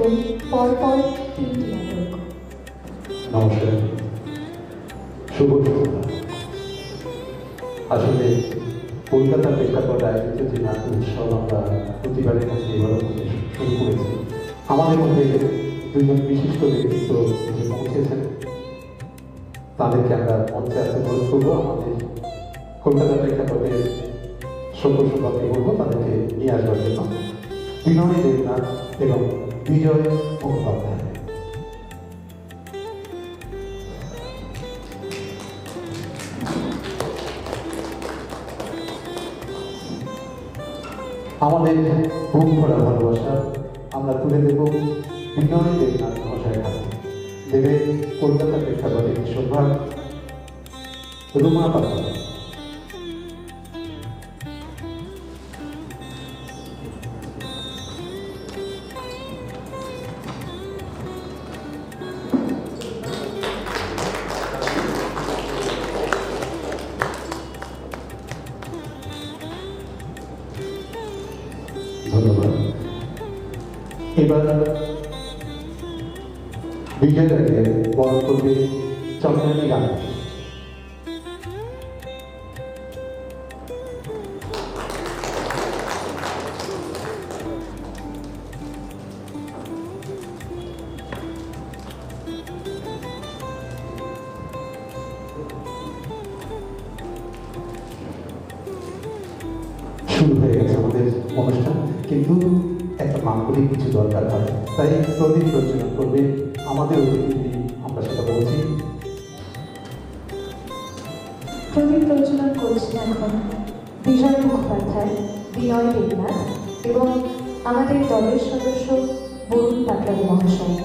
করবেন পরপর 3টি নাটক। নমস্কার, শুভ সন্ধ্যা। আসলে কলকাতা প্রেক্ষাপট আয়োজিত যে নাট্য উৎসব আমরা প্রতিবারের মধ্যে এবারও শুরু করেছি, আমাদের মধ্যে দুজন বিশিষ্ট ব্যক্তিত্ব এসে পৌঁছেছেন। তাদেরকে আমরা মঞ্চে আসতে অনুরোধ করবো। আমাদের কলকাতা প্রেক্ষাপটের সভ্যসভাকে বলবো তাদেরকে নিয়ে আসবার জন্য। বিনয় দেবনাথ এবং বিজয় মুখোপাধ্যায়। আমাদের বুক ভরা ভালোবাসা আমরা তুলে দেব বিনয় দেবনাথ মহাশয়ের হাতে। দেবে কলকাতা প্রেক্ষাপটের সম্ভার রুমা পাত্র। ধন্যবাদ। এবার বিজয়কে বরণ করবে চন্দ্রানী গান। শুরু হয়ে গেছে আমাদের অনুষ্ঠান, কিন্তু একটা মাঙ্গলিক কিছু দরকার হয়, তাই প্রদীপ প্রজ্বলন করবে আমাদের অতিথি। আমরা সেটা বলছি। প্রদীপ প্রজ্বলন করছেন এখন বিজয় মুখোপাধ্যায়, বিনয় দেবনাথ এবং আমাদের দলের সদস্য বরুণ পাটলারি মহাশয়।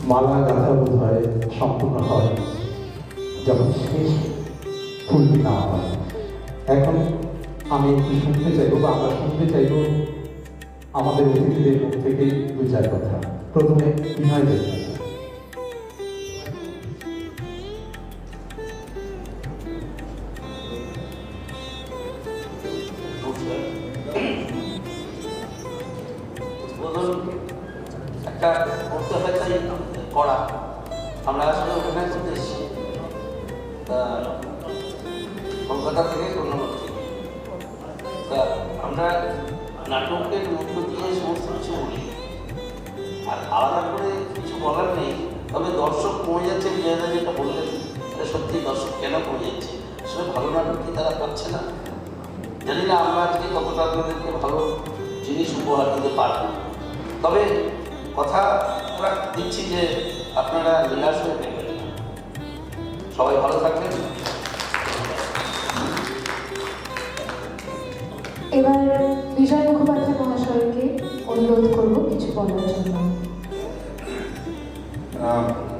মালা গাঁথা বোধ হয় সম্পূর্ণ হয় যখন শেষ ফুলটি না হয়। এখন আমি একটু শুনতে চাইবো, বা আমরা শুনতে চাইবো আমাদের অতিথিদের মুখ থেকে দু চার কথা। প্রথমে বিনয় দেবনাথ। একটা করতে হয় তাই করা। আমরা আসলে অভিনয় করতে এসেছি কলকাতা থেকে কন্যাকুমারী থেকে। তা আমরা নাটকের মধ্য দিয়ে সমস্ত কিছু বলি, আর আলাদা করে কিছু বলার নেই। তবে দর্শক কমে যাচ্ছে, বিজয়দা যেটা বললেন এটা সত্যি, দর্শক কেন কমে যাচ্ছে? আসলে ভালো নাটক কি তারা পাচ্ছে না? জানি না আমরা আজকে কতটা আপনাদেরকে ভালো জিনিস উপহার দিতে পারবো। তবে কথা আমরা দিচ্ছি যে আপনারা নিরাশ হয়ে দেখবেন না। সবাই ভালো থাকবেন। এবার বিজয় মুখোপাধ্যায় মহাশয়কে অনুরোধ করব কিছু বলার জন্য।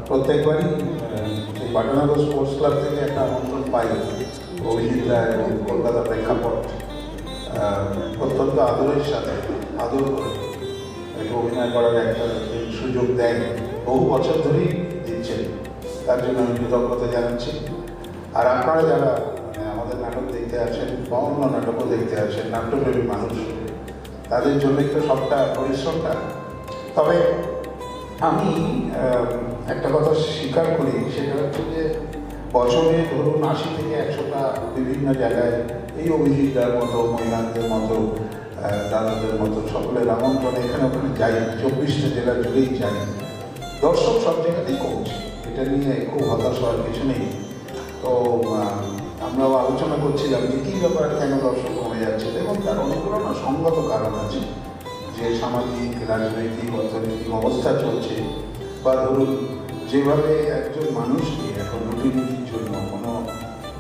প্রত্যেকবারই এই পাটনাগর স্পোর্টস ক্লাব থেকে একটা আমন্ত্রণ পাই অভিজিৎ রায় এবং কলকাতা প্রেক্ষাপট অত্যন্ত আদরের সাথে আদর করে একটু অভিনয় করার একটা সুযোগ দেন, বহু বছর ধরেই দিচ্ছেন। তার জন্য আমি কৃতজ্ঞতা জানাচ্ছি। আর আপনারা যারা আমাদের নাটক দেখতে আসেন বা অন্য নাটকও দেখতে আসেন, নাট্যপ্রেমী মানুষ, তাদের জন্যই তো সবটা পরিশ্রমটা। তবে আমি একটা কথা স্বীকার করি, সেটা হচ্ছে যে বছরে ধরুন 80 থেকে 100টা বিভিন্ন জায়গায় এই অভিজিৎদার মতো, মহিলাদের মতো দাদাদের মতো সকলের আমন্ত্রণে এখানে ওখানে যাই, 24টা জেলা জুড়েই যাই, দর্শক সব জায়গাতেই কমছে। এটা নিয়ে খুব হতাশ হওয়ার কিছু নেই। তো আমরাও আলোচনা করছিলাম যে কী ব্যাপার, কেন দর্শক কমে যাচ্ছে। এবং তার অনেকগুলো না সঙ্গত কারণ আছে, যে সামাজিক, রাজনৈতিক, অর্থনৈতিক অবস্থা চলছে, বা ধরুন যেভাবে একজন মানুষকে এখন রুটিনের জন্য, কোনো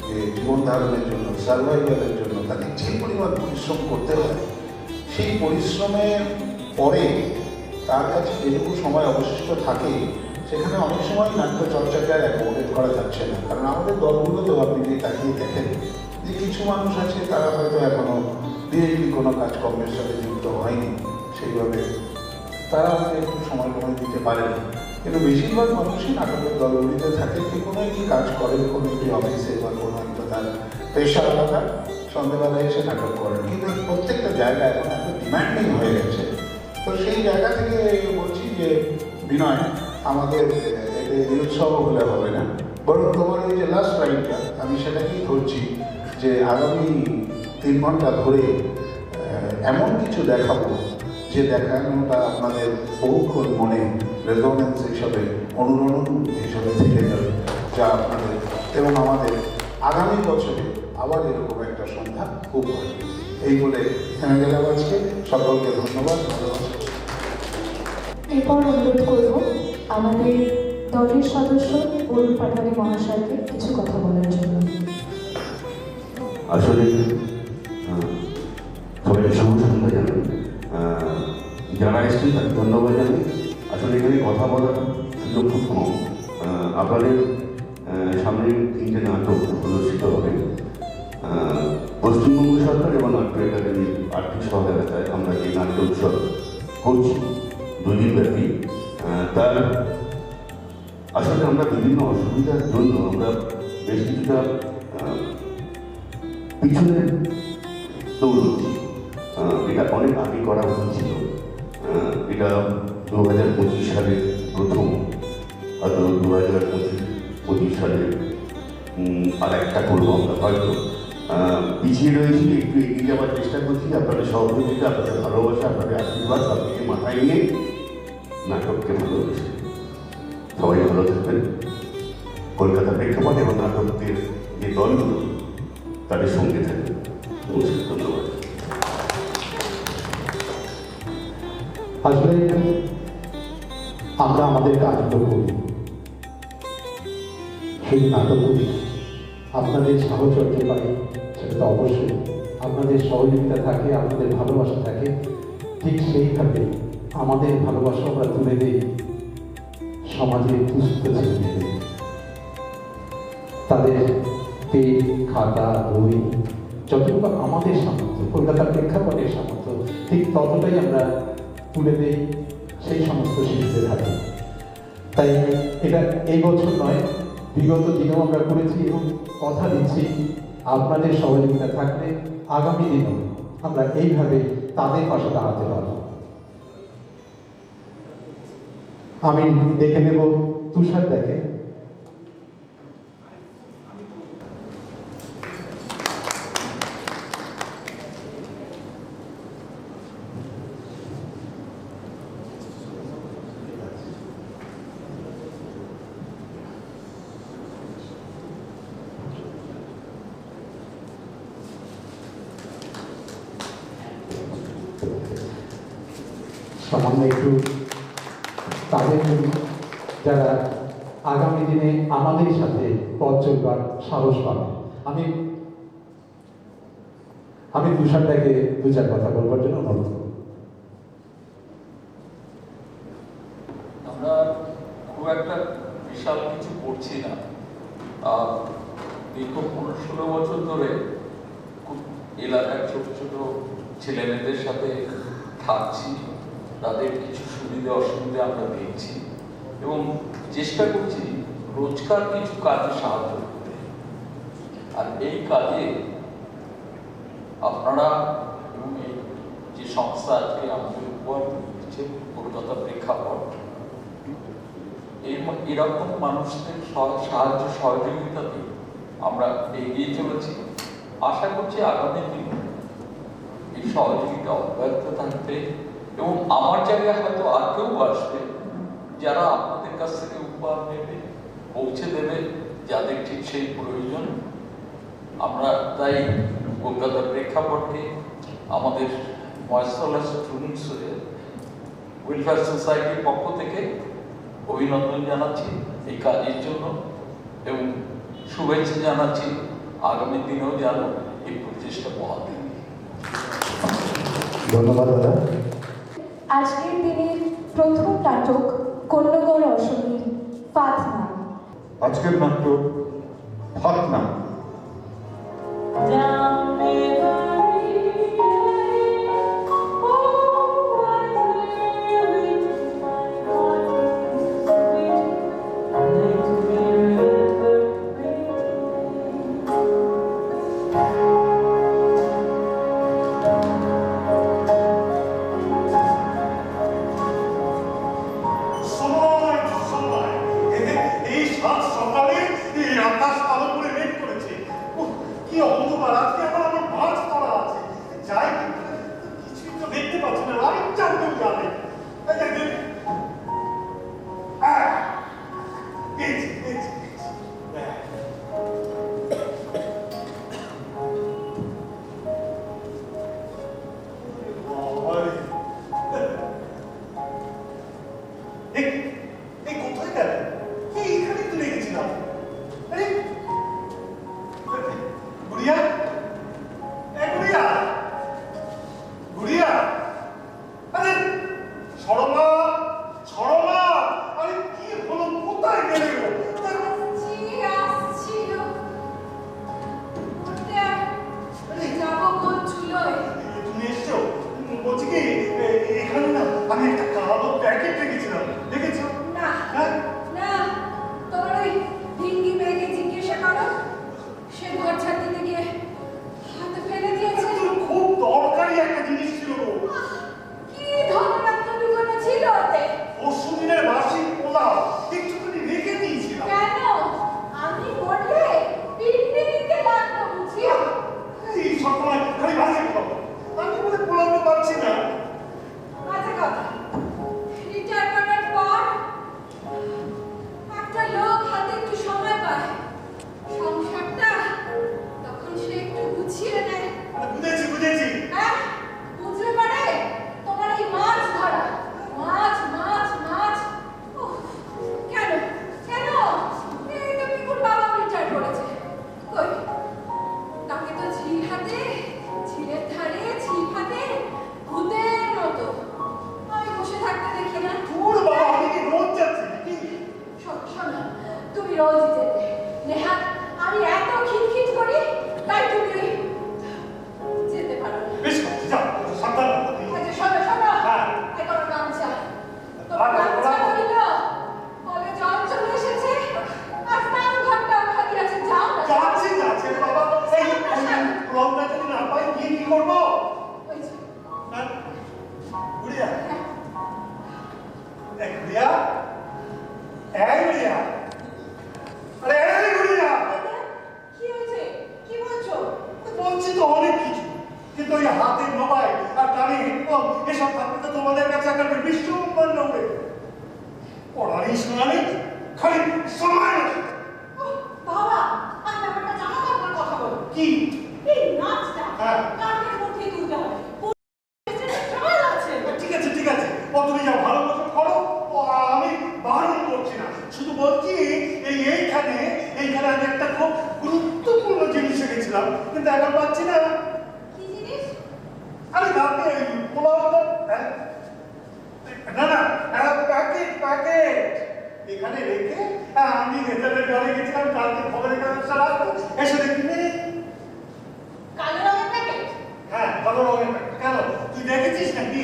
যে জীবন ধারণের জন্য, সার্ভাইভালের জন্য তাকে যে পরিমাণ পরিশ্রম করতে হয়, সেই পরিশ্রমের পরে তার কাছে যেটুকু সময় অবশিষ্ট থাকে, সেখানে অনেক সময় নাট্য চর্চাকে আর অ্যাকোমোডেট করা যাচ্ছে না। কারণ আমাদের দলগুলোতেও আপনি যদি তাকিয়ে দেখেন যে কিছু মানুষ আছে তারা হয়তো এখনও ডিরেক্টলি কোনো কাজকর্মের সাথে যুক্ত হয়নি, সেইভাবে তারা হয়তো একটু সময় দিতে পারেন। কিন্তু বেশিরভাগ মানুষই নাটকের দলগুলিতে থাকে, যে কোনো একটি কাজ করেন, কোনো একটি অফিসে বা কোনো একটা তার পেশা আলাদা, সন্ধ্যেবেলায় এসে নাটক করেন। কিন্তু প্রত্যেকটা জায়গা এখন এত ডিম্যান্ডিং হয়ে গেছে। তো সেই জায়গা থেকে বলছি যে বিনয়, আমাদের এতে নিরুৎসাহ হলে হবে না, বরং তোমার এই যে লাস্ট লাইনটা, আমি সেটাকেই ধরছি যে আগামী 3 ঘন্টা ধরে এমন কিছু দেখাবো যে দেখানোটা আপনাদের বহুক্ষণ মনে রেজোনেন্স হিসাবে, অনুরণন হিসাবে থেকে যাবে, যা আপনাদের এবং আমাদের আগামী বছরে আবার এরকম একটা সন্ধ্যা খুব ভালো। এই বলে থেমে গেলাম আজকে। সকলকে ধন্যবাদ, ভালোবাসা। এরপর অনুরোধ করব আমাদের দলের সদস্য অরুণ পাঠানি মহাশয়কে কিছু কথা বলার জন্য। আসলে সবাইকে সঙ্গে জানাই, যারা এসেছেন তাকে ধন্যবাদ জানাই। আসলে এখানে কথা বলার সুযোগ খুব কম। আপনাদের সামনে 3টে নাটক প্রদর্শিত হবে। পশ্চিমবঙ্গ সরকার এবং নাট্য একাডেমির আর্থিক সহায়তায় আমরা যে নাট্য উৎসব করছি 2 দিন ব্যাপী, তার আসলে আমরা বিভিন্ন অসুবিধার জন্য আমরা বেশ কিছুটা পিছনে দৌড়চ্ছি। এটা অনেক আগে করা উচিত ছিল। এটা 2025 সালে প্রথম, হয়তো 2025 সালে আর একটা করবো আমরা, হয়তো পিছিয়ে রয়েছি, একটু এগিয়ে যাওয়ার চেষ্টা করছি। আপনাদের সহযোগিতা, আপনাদের ভালোবাসা, আপনাদের আশীর্বাদ সবকে মাথায় নিয়ে নাটককে ভালোবেসে সবাই ভালো থাকবেন। কলকাতা প্রেক্ষাপট এবং নাটকের যে দলগুলো তাদের সঙ্গে থাকবেন। ধন্যবাদ। আসলে আমরা আমাদের কাজগুলো করি, সেই নাটক করি, আপনাদের সাহচর্য পাই, সেটা তো অবশ্যই। আপনাদের সহযোগিতা থাকে, আপনাদের ভালোবাসা থাকে, ঠিক সেইভাবে আমাদের ভালোবাসা আমরা তুলে দিই সমাজের দুস্থ ছেলেমেয়েদের। তাদের পেন, খাতা, বই যতটুকু আমাদের সামর্থ্য, কলকাতার প্রেক্ষাপটের সামর্থ্য, ঠিক ততটাই আমরা তুলে দিই সেই সমস্ত শিশুদের হাতে। তাই এটা এই বছর নয়, বিগত দিনেও আমরা করেছি এবং কথা দিচ্ছি আপনাদের সহযোগিতা থাকলে আগামী দিনেও আমরা এইভাবে তাদের পাশে দাঁড়াতে পারব। আমি দেখে নেব তুষার দেখে। সামান্য একটু তাদের জন্য, যারা আগামী দিনে আমাদের সাথে পথ চলবার সাহস পাবে। আমি তুষারটাকে 2-4 কথা বলবার জন্য অনুরোধ করব। আমরা খুব একটা বিশাল কিছু করছি না। দীর্ঘ 15-16 বছর ধরে খুব এলাকার ছোট ছোট ছেলেমেয়েদের সাথে থাকছি, তাদের কিছু সুবিধা অসুবিধা আমরা দেখছি এবং চেষ্টা করছি রোজকার কিছু কাজে সাহায্য করতে। আর এই কাজে আপনারা এবং এই যে সংস্থা আজকে আমাদের উপর দিচ্ছে কলকাতা প্রেক্ষাপট, এরকম মানুষদের সাহায্য সহযোগিতাতে আমরা এগিয়ে চলেছি। আশা করছি আগামী দিনে এই সহযোগিতা অব্যাহত থাকবে এবং আমার জায়গায় হয়তো আর কেউ আসবে যারা আপনাদের কাছ থেকে উপহার নেবে, পৌঁছে দেবে যাদের ঠিক সেই প্রয়োজন। আমরা তাই কলকাতার প্রেক্ষাপটকে আমাদের মহেশতলা স্টুডেন্টস ওয়েলফেয়ার সোসাইটির পক্ষ থেকে অভিনন্দন জানাচ্ছি এই কাজের জন্য এবং শুভেচ্ছা জানাচ্ছি আগামী দিনেও যেন এই প্রচেষ্টা বহাল থাকে। ধন্যবাদ দাদা। আজকের দিনের প্রথম নাটক কন্যগর অসমীর ফাতনা। আজকের নাট্য ফাতনা। কি অন্ধকার আজকে এখন আমার মাছ ধরা আছে, যাই কিছুই তো দেখতে পাচ্ছি না, লাইট চালতেও জানে। কোথায় গেল? এইখানেই তো রেখেছিলাম। আরে গুড়িয়া, গুড়িয়া, গুড়িয়া, আরে সরমা, সরমা, আরে কি হলো, কোথায় গেলে গো? তুমি এসছো? বলছি কি এখানে না আমি একটা কালো প্যাকেট রেখেছিলাম, দেখেছো? না হ্যাঁ না, তোমার ওই ভিঙ্গি মেয়েকে জিজ্ঞাসা করো, সে ঘর ছাড় দিতে গিয়ে হাতে ফেলে দিয়েছে। খুব দরকারি একটা জিনিস ছিল গো। কি ধরনের দুর্ঘটনা ছিল ওতে? পরশু দিনের বাসি পোলাও একটুখানি রেখে দিয়েছিলাম। কেন? আমি বললে পিন্ডি নিতে লাগতো বুঝি? এই সবসময় খালি বাজে কথা, আমি বলে পোলাওটা পারছি না। বাজে কথা। রিটায়ার করার পর একটা লোক হাতে একটু সময় পায়, সংসারটা তখন সে একটু গুছিয়ে নেয়। বুঝেছি বুঝেছি। হ্যাঁ, বুঝতে পারে তোমার এই মাছ ধরা, মাছ মাছ মাছ। উফ, কেন কেন? এই তো পিকুর বাবা রিটায়ার করেছে, কই তাকে তো ঝিল হাতে, ঝিলের ধারে ঝিল হাতে ভূতের মতো আমি বসে থাকতে দেখি না। তোর বাবা আমি কি রোজ যাচ্ছি নাকি? শোনো শোনো, তুমি রোজই যেতে। নেহাত আমি এত খিটখিট করি, তাই তুমি যেতে পারো না। বেশ যাও, সাবধান। আচ্ছা শোনো শোনো, হ্যাঁ। এখন গামছা, তোমার গামছা হইল বলে জল চলে এসেছে, আর স্নান ঘরটা খালি আছে, যাও না। যাচ্ছি যাচ্ছি বাবা। এই পোলাওটা যদি না পাই গিয়ে কি করবো? ওই যে, হ্যাঁ? গুড়িয়া, এই গুড়িয়া, এই গুড়িয়া, আরে এই গুড়িয়া। কি হয়েছে? কি বলছো? বলছি তো অনেক কিছু, কিন্তু ওই হাতে মোবাইল আর কানে হেডফোন এসব থাকলে তো তোমাদের কাছে একটা বিশ্বব্রহ্মাণ্ড হবে। পড়ারই শোনা নেই, খালি সময় নষ্ট। ওহ, বাবা, আমি ব্যাপারটা জানা দরকার, কথা বলো। কি? এই নাচটা হ্যাঁ। কাঠের মধ্যে তুলতে হবে, ট্রায়াল আছে। ঠিক আছে ঠিক আছে, ও তুমি যা ভালো মতো করো, ও আমি বারণ করছি না, শুধু বলছি এইখানে আমি একটা খুব গুরুত্বপূর্ণ জিনিস রেখেছিলাম, কিন্তু এখন পাচ্ছি না। কি জিনিস? আরে রাতে এই পোলাওটা, না না প্যাকেট এখানে রেখে আমি ভেতরে ঘরে গেছিলাম, কালকে খবরের কাগজটা রাখবো, এসে দেখি নেই। কালো রঙের প্যাকেট? হ্যাঁ ভালো রঙের প্যাকেট। কেন, তুই দেখেছিস নাকি?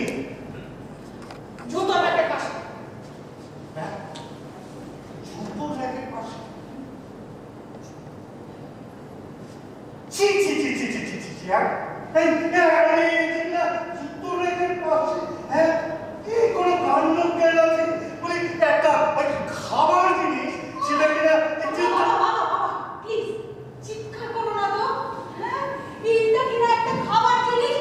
জুতো প্যাকেট পাশে। হ্যাঁ, জুতো র্যাকের পাশে। ছি ছি ছি ছি ছি ছি ছি ছি, হ্যাঁ? এই না, জুতো র্যাকের পাশে, হ্যাঁ? কি কোনো কাণ্ড জ্ঞান আছে? বলি একটা খাবার জিনিস, সেটা কিনা বাবা বাবা বাবা, প্লিজ চিৎকার করো না তো। হ্যাঁ, এইটা কিনা একটা খাবার জিনিস।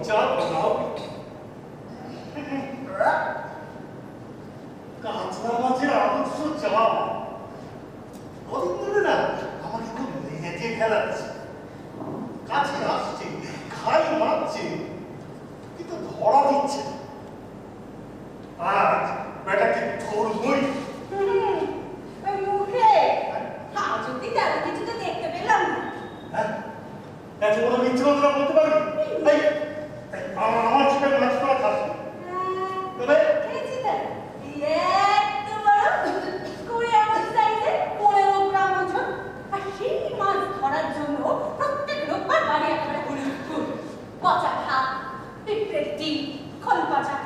চা বানাও। কাঁচা মাছের আদর্শ চা। কদিন ধরে না আমাকে খুব লেগে খেলাচ্ছে। কাছে আসছে, খাই মারছে, কিন্তু ধরা দিচ্ছে না। আজ বেটাকে ধরবই। মুখে আজ অব্দি তেমন কিছু তো দেখতে পেলাম না। হ্যাঁ, এত বড় মিথ্যে কথা বলতে পারবি? আমার চিকেন মাছ করা খাস তবে খেয়েছি তাই এত বড় 20 আউন্স সাইজের 15 গ্রাম ওজন। আর সেই মাছ ধরার জন্য প্রত্যেক রোববার বাড়ি একেবারে হুলুস্থুল। পচা ভাত, পিঁপড়ের ডিম, খোল পচা,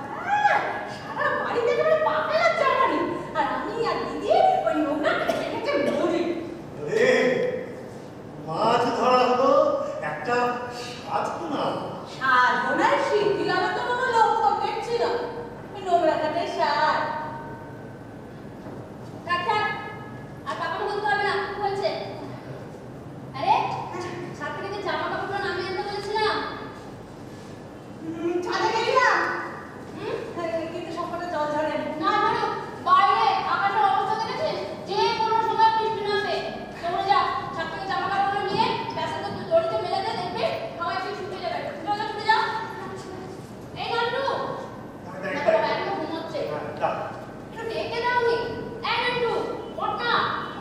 সারা বাড়িতে একেবারে পা ফেলার জায়গা নেই। আর আমি আর দিদি ওই নোংরা খেতে খেতে মরি। মাছ ধরা হলো একটা সাধনা। সাধনার সিদ্ধি লাভের তো কোনো লক্ষ্য দেখছি না। নোংরা কাটে সার। ডাক্তার আর পাপাকে বলতে হবে না বলছে। আরে ছাদ থেকে যে জামা কাপড়গুলো নামিয়ে আনতে বলেছিলাম ছাদে গেছিলাম কিন্তু সবকটা জল ঝরে না ধরো বাইরে আকাশের অবস্থা দেখেছিস? যে কোনো সময় বৃষ্টি নামবে। দৌড়ে যা, ছাদ থেকে জামা কাপড়গুলো নিয়ে ব্যাসাতে দড়িতে মেলে দে, দেখবি হাওয়ায় ঠিক শুকিয়ে যাবে। ছুটে যা। এই নান্টু দেখো বাবা এখনো ঘুমোচ্ছে। একটু ডেকে দাওনি? এই নান্টু ওঠ না,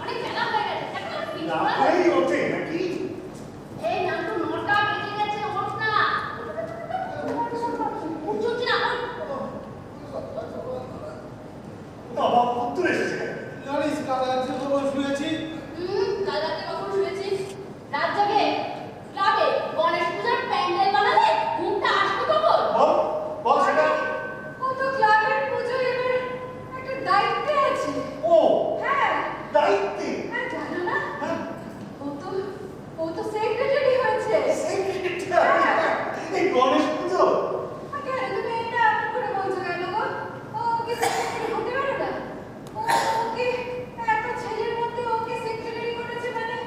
অনেক বেলা হয়ে গেছে। দেখো না করেই ওঠে নাকি? এই নান্টু 9টা বেজে গেছে, ওঠ না। উঠছি না, বাবা পুত্র এসেছে। জানিস কাল রাত্রে কখন শুয়েছি? কাল রাতে কখন শুয়েছিস? রাত জাগে ক্লাবে গণেশ পূজার প্যান্ডেল বানালে ঘুমটা আসতো কখন? বল বল সেটা। ও তো ক্লাবের পুজোয় এবার একটা দায়িত্বে আছে। ও হ্যাঁ দায়িত্বে। হ্যাঁ জানো না হ্যাঁ, ও তো সেক্রেটারি হয়েছে। এই গণেশ পুজো। কেন তুমি এটা এমন করে বলছো কেন গো? ও কি সেক্রেটারি হতে পারে না? ওকে এত ছেলের মধ্যে ওকে সেক্রেটারি করেছে মানে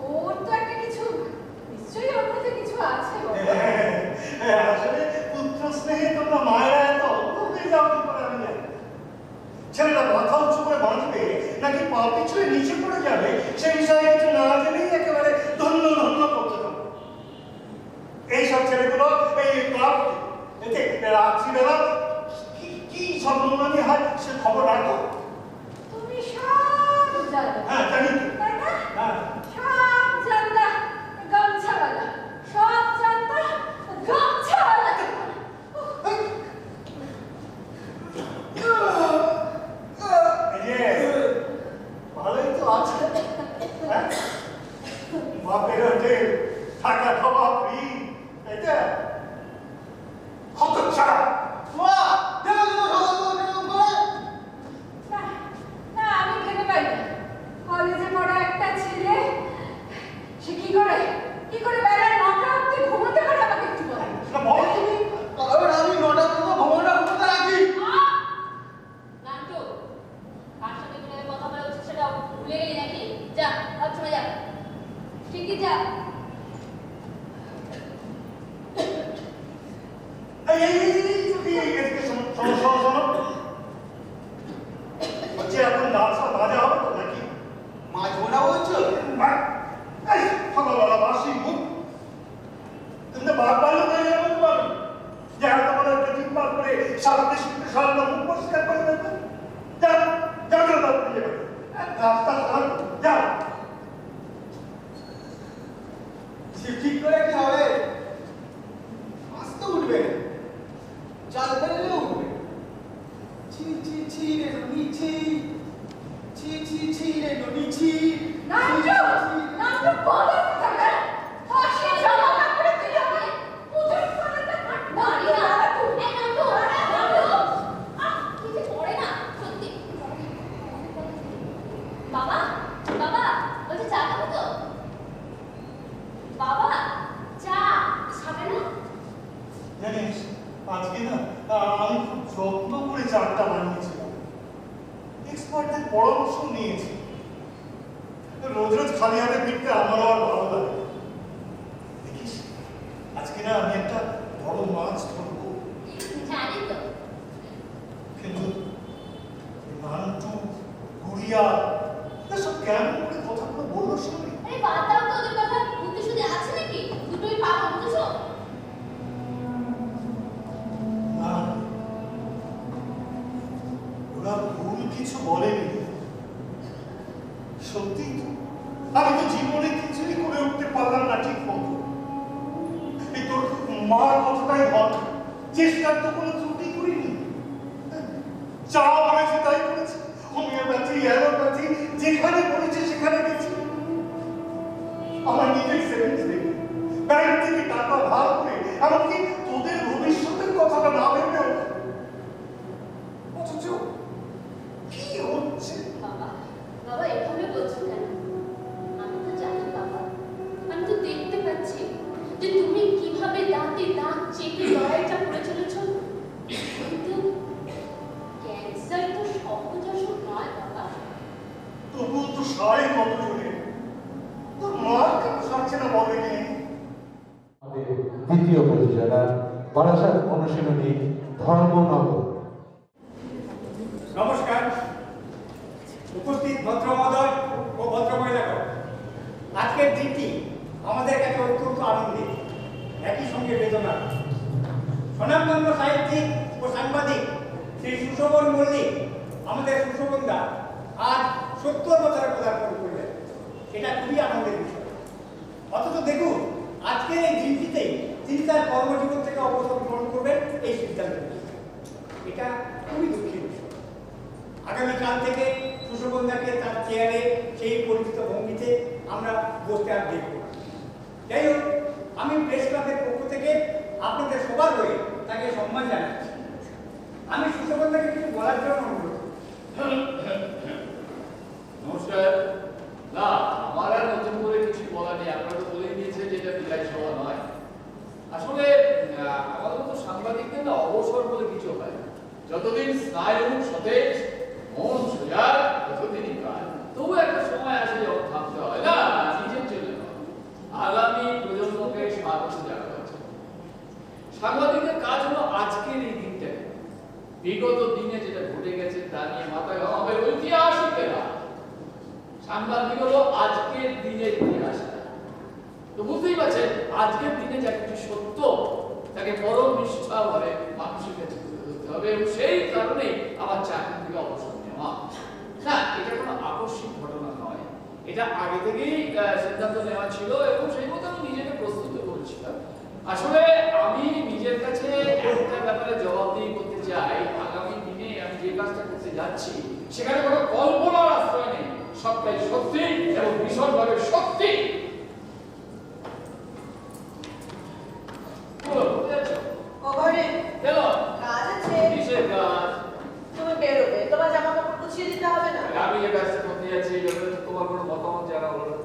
ওর তো একটা কিছু নিশ্চয়ই ওর মধ্যে কিছু আছে বাবা। আসলে পুত্র স্নেহে তোমরা মায়েরা এত অল্প হয়ে যাও কি করে আমি জানি। ছেলেটা মাথা উঁচু করে বাঁচবে নাকি পা পিছলে নিচে পড়ে যাবে সে বিষয়ে কিছু না জেনেই একেবারে ধন্য ধন্য করতে হবে। এইসব ছেলেগুলো এই ক্লাব এতে রাত্রিবেলা কি সব নোংরামি হয় সে খবর রাখো। তুমি সব জানো। হ্যাঁ জানি তো। তাই না? হ্যাঁ সব জানতা গামছাওয়ালা, সব জানতা গামছাওয়ালা। এই যে ভালোই তো আছে। হ্যাঁ? বাপের হোটেল থাকা খাওয়া ফ্রি, তাই তো? হতচ্ছাড়া। মা দেখো তো সকাল করে না, না আমি খেতে পারি না। কলেজে পড়া একটা ছেলে সে কি করে বেলা 9টা অবধি ঘুমোতে পারে আমাকে একটু বল। না বল তুমি। কারণ আমি 9টা পর্যন্ত ভ্রমণটা করতে রাখি। নান্টু কার সাথে কিভাবে কথা বলা উচিত সেটা ভুলে গেলি নাকি? যা বাথরুমে যা, ঠিকই যা। বলছি এখন ডান্সটা বাজা হবে তো নাকি? মাছ ভোনা বলছো? এই সকালবেলা বাসি মুখ কিন্তু বারবার হয়ে যাবে তো পারবি যে এত বড় একটা দিন পার করে সারা দেশে সারা মুখ পরিষ্কার করে দেবে। যা যা করে দাও দিয়ে যাবে রাস্তা খারাপ যা। ঠিক করে কি হবে? আসতে উঠবে, চাল ফেললে উঠবে। ছি ছি ছি রে নিচি, ছি ছি ছি রে নিচি। নান্টু বলো কোথায়? আসি জামা কাপড়ে তুই আমি পুজোর পালাটা কাট মারি না। এই নান্টু, কি যে পড়ে না সত্যি। বাবা বাবা বলছি চা খাবো তো? বাবা চা খাবে না? জানিস আজকে না আমি খুব যত্ন করে চাটা বানিয়েছিলাম। এক্সপার্টদের পরামর্শ নিয়েছি। রোজ রোজ খালি হাতে ফিরতে আমার আর ভালো লাগে। দেখিস আজকে না আমি একটা বড় মাছ ধরবো, জানি তো। কিন্তু নান্টু গুড়িয়া সব কেমন করে কথাগুলো বললো শুনি। আরে বাদ দাও তো ওদের কথা, বুদ্ধি শুধু আছে নাকি? দুটোই পাবো, বুঝেছো? না, ওরা ভুল কিছু বলেনি। সত্যি তো, আমি তো জীবনে কিছুই করে উঠতে পারলাম না ঠিক মতো। এই তোর মার কথাটাই ভাব, চেষ্টার তো কোনো ত্রুটি করিনি। যা বলেছে তাই করেছে, হোমিওপ্যাথি অ্যালোপ্যাথি যেখানে বলেছে সেখানে গেছি। আমার নিজের সেভিংস নেই, ব্যাংক থেকে টাকা ধার করে এমনকি তোদের ভবিষ্যতের কথাটা না ভেবেও, অথচ কি হচ্ছে? বাবা, বাবা এভাবে বলছো কেন? আমি তো জানি বাবা, আমি তো দেখতে পাচ্ছি যে তুমি কিভাবে দাঁতে দাঁত চেপে লড়াইটা করে চলেছো। কিন্তু ক্যান্সার তো সহজাসক নয় বাবা। তবুও তো সাড়ে কত জনে তোর মার কেন সারছে না বলেনি? আমাদের দ্বিতীয় পরিচয় বারাসাত অনুশীলনী ধর্মনগর। নমস্কার, উপস্থিত ভদ্র মহোদয় ও ভদ্র মহিলাগণ, আজকের দিনটি আমাদের কাছে অত্যন্ত আনন্দের, একই সঙ্গে বেদনা। স্বনামধন্য সাহিত্যিক ও সাংবাদিক শ্রী সুশোভন মল্লিক, আমাদের সুশোভনদা আজ 70 বছরে পদার্পণ করলেন। এটা খুবই আনন্দের বিষয়। অথচ দেখুন, আজকের এই দিনটিতেই তিনি তার কর্মজীবন থেকে অবসর গ্রহণ করবেন এই সিদ্ধান্ত নিয়েছেন। এটা খুবই দুঃখের বিষয়। আগামীকাল থেকে সুশোভনদাকে তার চেয়ারে সেই পরিচিত ভঙ্গিতে আমরা বসতে আর দেখব না। যাই হোক, আমি প্রেস ক্লাবের পক্ষ থেকে আপনাদের সবার হয়ে তাকে সম্মান জানাচ্ছি। আমি সুশোভনদাকে কিছু বলার জন্য অনুরোধ। নমস্কার। না, আমার আর নতুন করে কিছু বলা নেই। আপনারা তো বলেই দিয়েছে যে এটা বিদায় সভা নয়। আসলে আমাদের তো সাংবাদিকদের না অবসর বলে কিছু হয় না। যতদিন স্নায়ু সতেজ, মন সোজা, ততদিনই কাজ। তবু একটা সময় আসে যখন থামতে হয় না, নিজের জন্য নয়, আগামী প্রজন্মকে স্বাগত জানাবার জন্য। সাংবাদিকের কাজ হলো আজকের এই দিনটাকে, বিগত দিনে যেটা ঘটে গেছে তা নিয়ে মাথা ঘামাবে ঐতিহাসিকেরা। সাংবাদিক হলো আজকের দিনের ইতিহাসটা। তো বুঝতেই পারছেন, আজকের দিনে যা কিছু সত্য তাকে পরম নিষ্ঠা ভরে মানুষের কাছে তুলে ধরতে হবে, এবং সেই কারণেই আমার চাকরি থেকে অবসর নেওয়া। না, এটা কোনো আকস্মিক ঘটনা নয়, এটা আগে থেকেই সিদ্ধান্ত নেওয়া ছিল, এবং সেই মতো আমি নিজেকে প্রস্তুত করেছিলাম। আসলে আমি নিজের কাছে একটা ব্যাপারে জবাবদিহি করতে চাই। আগামী দিনে আমি যে কাজটা করতে যাচ্ছি সেখানে কোনো কল্পনার আশ্রয় নেই, সবটাই সত্যি এবং ভীষণভাবে সত্যি। আমি যে কাজটা করতে যাচ্ছি এই ব্যাপারে তোমার কোনো মতামত জানাবো না?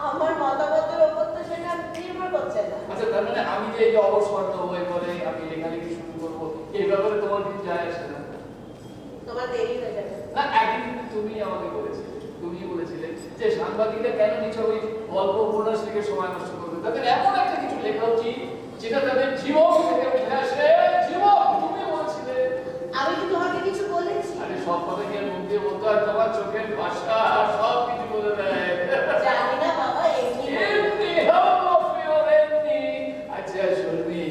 আমার মতামতের উপর তো সেটা নির্ভর করছে না। আচ্ছা, তার মানে আমি যে এই যে অবসর নেবো, এরপরে আমি লেখালেখি শুরু করবো, এই ব্যাপারে তোমার কিছু যায় আসে না? তোমার দেরি হয়ে যাবে না, একদিন কিন্তু তুমি আমাকে বলেছিলে, তুমি বলেছিলে যে সাংবাদিকরা কেন নিচে ওই গল্প উপন্যাস লিখে সময় নষ্ট করবে, তাদের এমন একটা কিছু লেখা উচিত যেটা তাদের জীবন থেকে উঠে আসে। জীবন তুমি বলছিলে। আমি কি তোমাকে কিছু বলেছি? আরে সব কথা কি মুখ দিয়ে বলতে হয়? তোমার চোখের ভাষা সব কিছু বলে দেয়। জানি না বাবা, এমনি আচ্ছা শুনবি,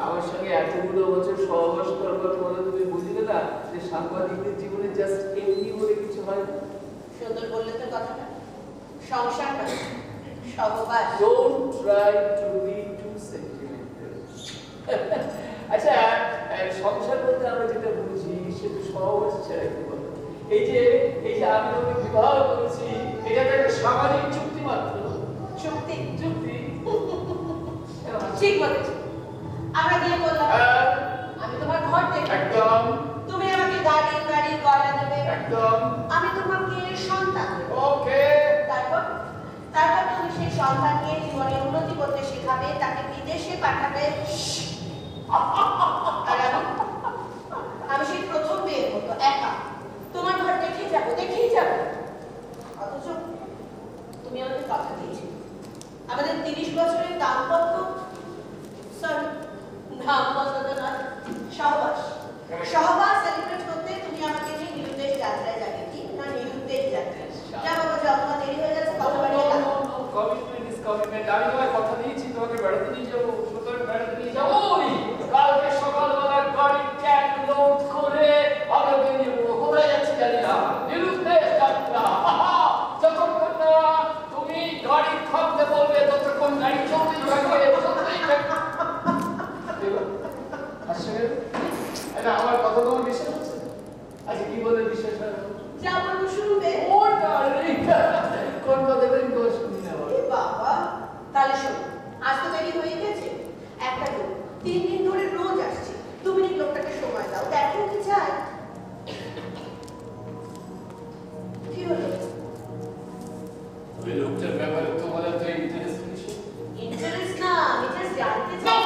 আমার সঙ্গে এতগুলো বছর সহবাস করবার পরে তুমি বুঝলে না যে সাংবাদিকদের জীবনে জাস্ট এমনি বলে কিছু হয় না? সুন্দর বললে তো কথাটা। সংসার না, সহবাস। Don't try to be too sentimental. আচ্ছা, সংসার বলতে আমরা যেটা বুঝি সেটা সহবাস ছাড়া কি বলবো? এই যে আমি তোমাকে বিবাহ করেছি, এটা তো একটা সামাজিক চুক্তি মাত্র। চুক্তি? চুক্তি ঠিক বলেছো। আমরা বিয়ে করলাম, আমি তোমার ঘর দেখব, একদম। তুমি আমাকে গাড়ি গয়না দেবে, একদম। আমি তোমাকে সন্তান দেব। ওকে। তারপর তুমি সেই সন্তানকে জীবনে উন্নতি করতে শেখাবে, তাকে বিদেশে পাঠাবে। আর আমি সেই প্রথম বিয়ের মতো একা তোমার ঘর দেখেই যাব। অথচ তুমি আমাকে কথা দিয়েছিলে আমাদের 30 বছরের দাম্পত্য, সরি কমিটমেন্ট। আমি তোমায় কথা দিয়েছি তোমাকে বেড়াতে নিয়ে যাবো, সুতরাং বেড়াতে নিয়ে যাবোই। কালকে সকালবেলা গাড়ি ট্যাঙ্ক লোড করে আমরা বেরিয়ে পড়বো। কোথায় যাচ্ছি জানি না, নিরুদ্দেশ যাত্রা। যতক্ষণ না তুমি গাড়ি থামতে বলবে ততক্ষণ গাড়ি চলতেই থাকবে, চলতেই থাকবে। আসলে এটা আমার কথা তোমার বিশ্বাস হচ্ছে? আচ্ছা কি বলে বিশ্বাস হয়? যা বলবো শুনবে। ও ডার্লিং, কোন কথা তুমি তো শুনি না বাবা। তাহলে শোনো, আজ তো দেরি হয়ে গেছে। একটা লোক 3 দিন ধরে রোজ আসছে, 2 মিনিট লোকটাকে সময় দাও, দেখো কি চাই। কি হলো? ওই লোকটার ব্যাপারে তোমার এত ইন্টারেস্ট কিছু? ইন্টারেস্ট না, আমি জাস্ট জানতে চাই।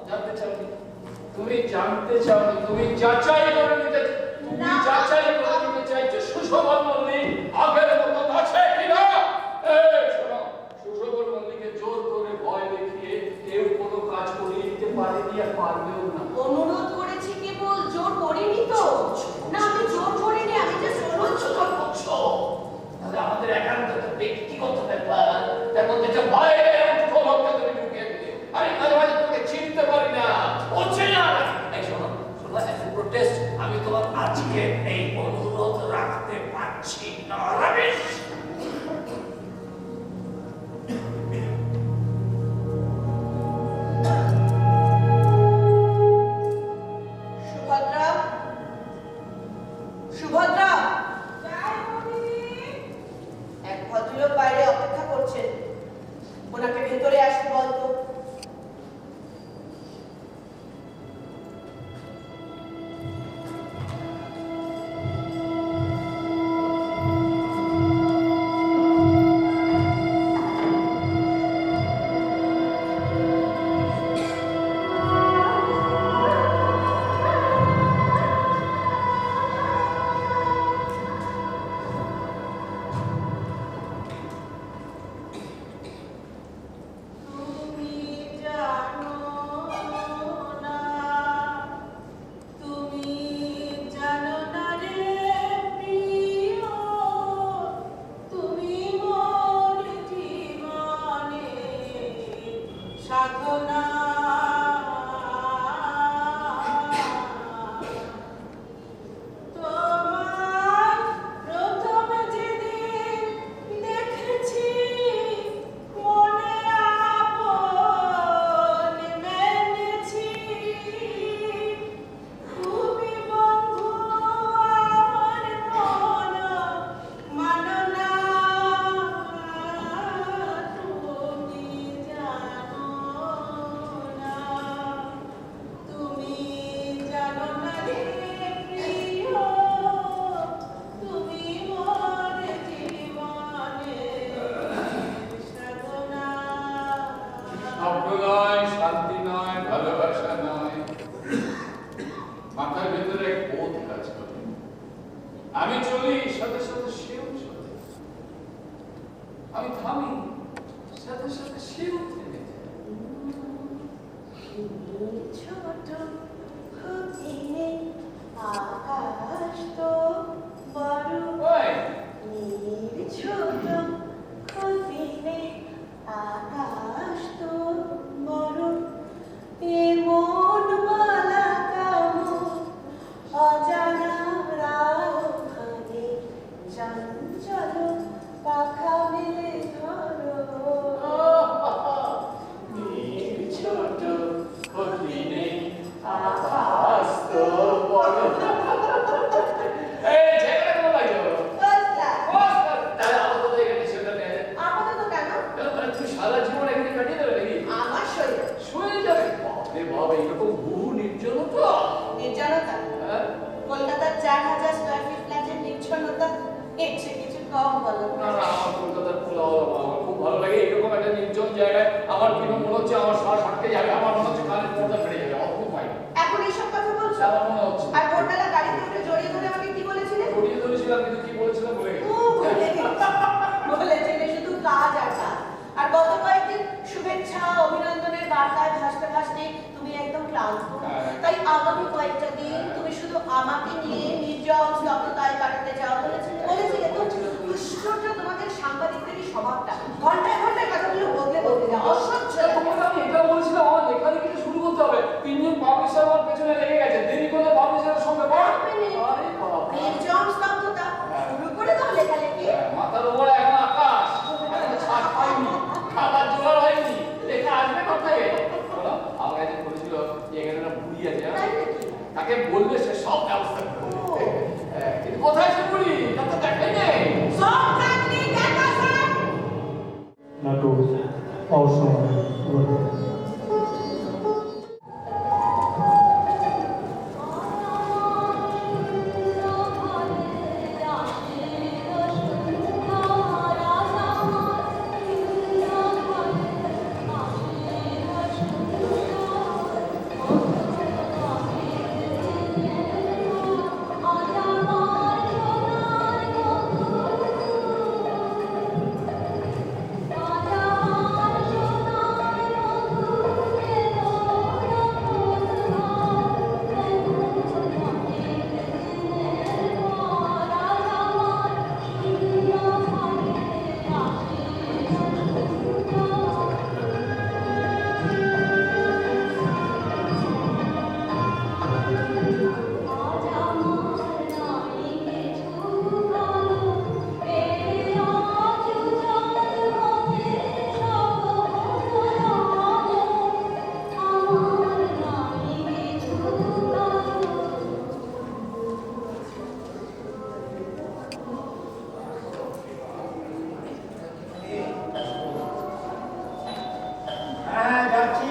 জানতে চাও? তুমি জানতে চাও? তুমি যাচাই করে নিতে, তুমি যাচাই করে নিতে চাইছো সুশোভন মল্লিক আগের মতো আছে কিনা? এই শোনো, সুশোভন মল্লিককে জোর করে ভয় দেখিয়ে কেউ কোনো কাজ করিয়ে দিতে পারেনি আর পারবেও না। অনুরোধ করেছি কেবল, জোর করিনি তো। না, আমি জোর করিনি, আমি জাস্ট অনুরোধ করছো। তাহলে আমাদের একান্ত ব্যক্তিগত ব্যাপার, তার মধ্যে একটা বাইরে উপভোগকে তুমি ঢুকিয়ে দিলে। আমি মাঝে মাঝে তোমাকে চিনতে পারি না, হচ্ছে না। এই শোনো শোনো, এত প্রোটেস্ট আমি তোমার আজকে এই অনুরোধ রাখতে পারছি না। রমেশ, সুভদ্রা, সুভদ্রা, এক ভদ্রলোক বাইরে অপেক্ষা করছেন, ওনাকে ভেতরে আসতে বলতো। আমি চলি, সাথে সাথে সেও চলে। আমি থামি, সাথে সাথে সেও থেমে যায়। ছোট খুঁজিনে আকাশ তো বড়, নীল ছোট খুঁজিনে আকাশ তো বড়, এমন মালা কামো অজানা রাখানে, চঞ্চল পাখা মেলে ধরো। নীল ছোট খুঁজিনে আকাশ তো বড়। এই ছেলেটা কেমন লাগছে? তাহলে আপাতত এখানে সেটা নেই। আপাতত কেন? তুই সারা জীবন এখানে কাটিয়ে দেবে নাকি? আমার শরীর শুয়ে যাবে। বাপরে বাবা, এরকম বহু নির্জনতা। নির্জনতা? কলকাতার 4000 স্কয়ার ফিট ফ্ল্যাটের নির্জনতা এর চেয়ে কিছু কম বলো। না না, আমার কলকাতার পোলাও আমার খুব ভালো লাগে। এরকম একটা নির্জন জায়গায় আমার কিন্তু মনে হচ্ছে আমার শ্বাস আটকে যাবে, আমার মনে হচ্ছে কানের পর্দা ফেটে যাবে। আমার খুব ভয়। এখন এইসব কথা বলছো? আমার মনে হচ্ছে। আর ভোরবেলা গাড়িতে উঠে জড়িয়ে ধরে আমাকে কি বলেছিলে? জড়িয়ে ধরেছিলাম, কিন্তু কি বলেছিলাম ভুলে গেছি। বলেছিলে শুধু কাজ আর কাজ। আর গত কয়েকদিন শুভেচ্ছা অভিনন্দনের বার্তায় ভাসতে ভাসতে তুমি একদম ক্লান্ত। তাই আগামী কয়েকটা দিন তুমি শুধু আমাকে নিয়ে নির্জন স্তব্ধতায় কাটাতে চাও বলেছিলে। বলেছিলে তো? আশ্চর্য তোমাদের সাংবাদিকদেরই স্বভাবটা। তাকে বললে সে সব ব্যবস্থা করে দেবে। কিন্তু কোথায় সে বুড়ি? তা তো দেখাই নেই। সব থাকলে দেখা যায়। নাটক অসময়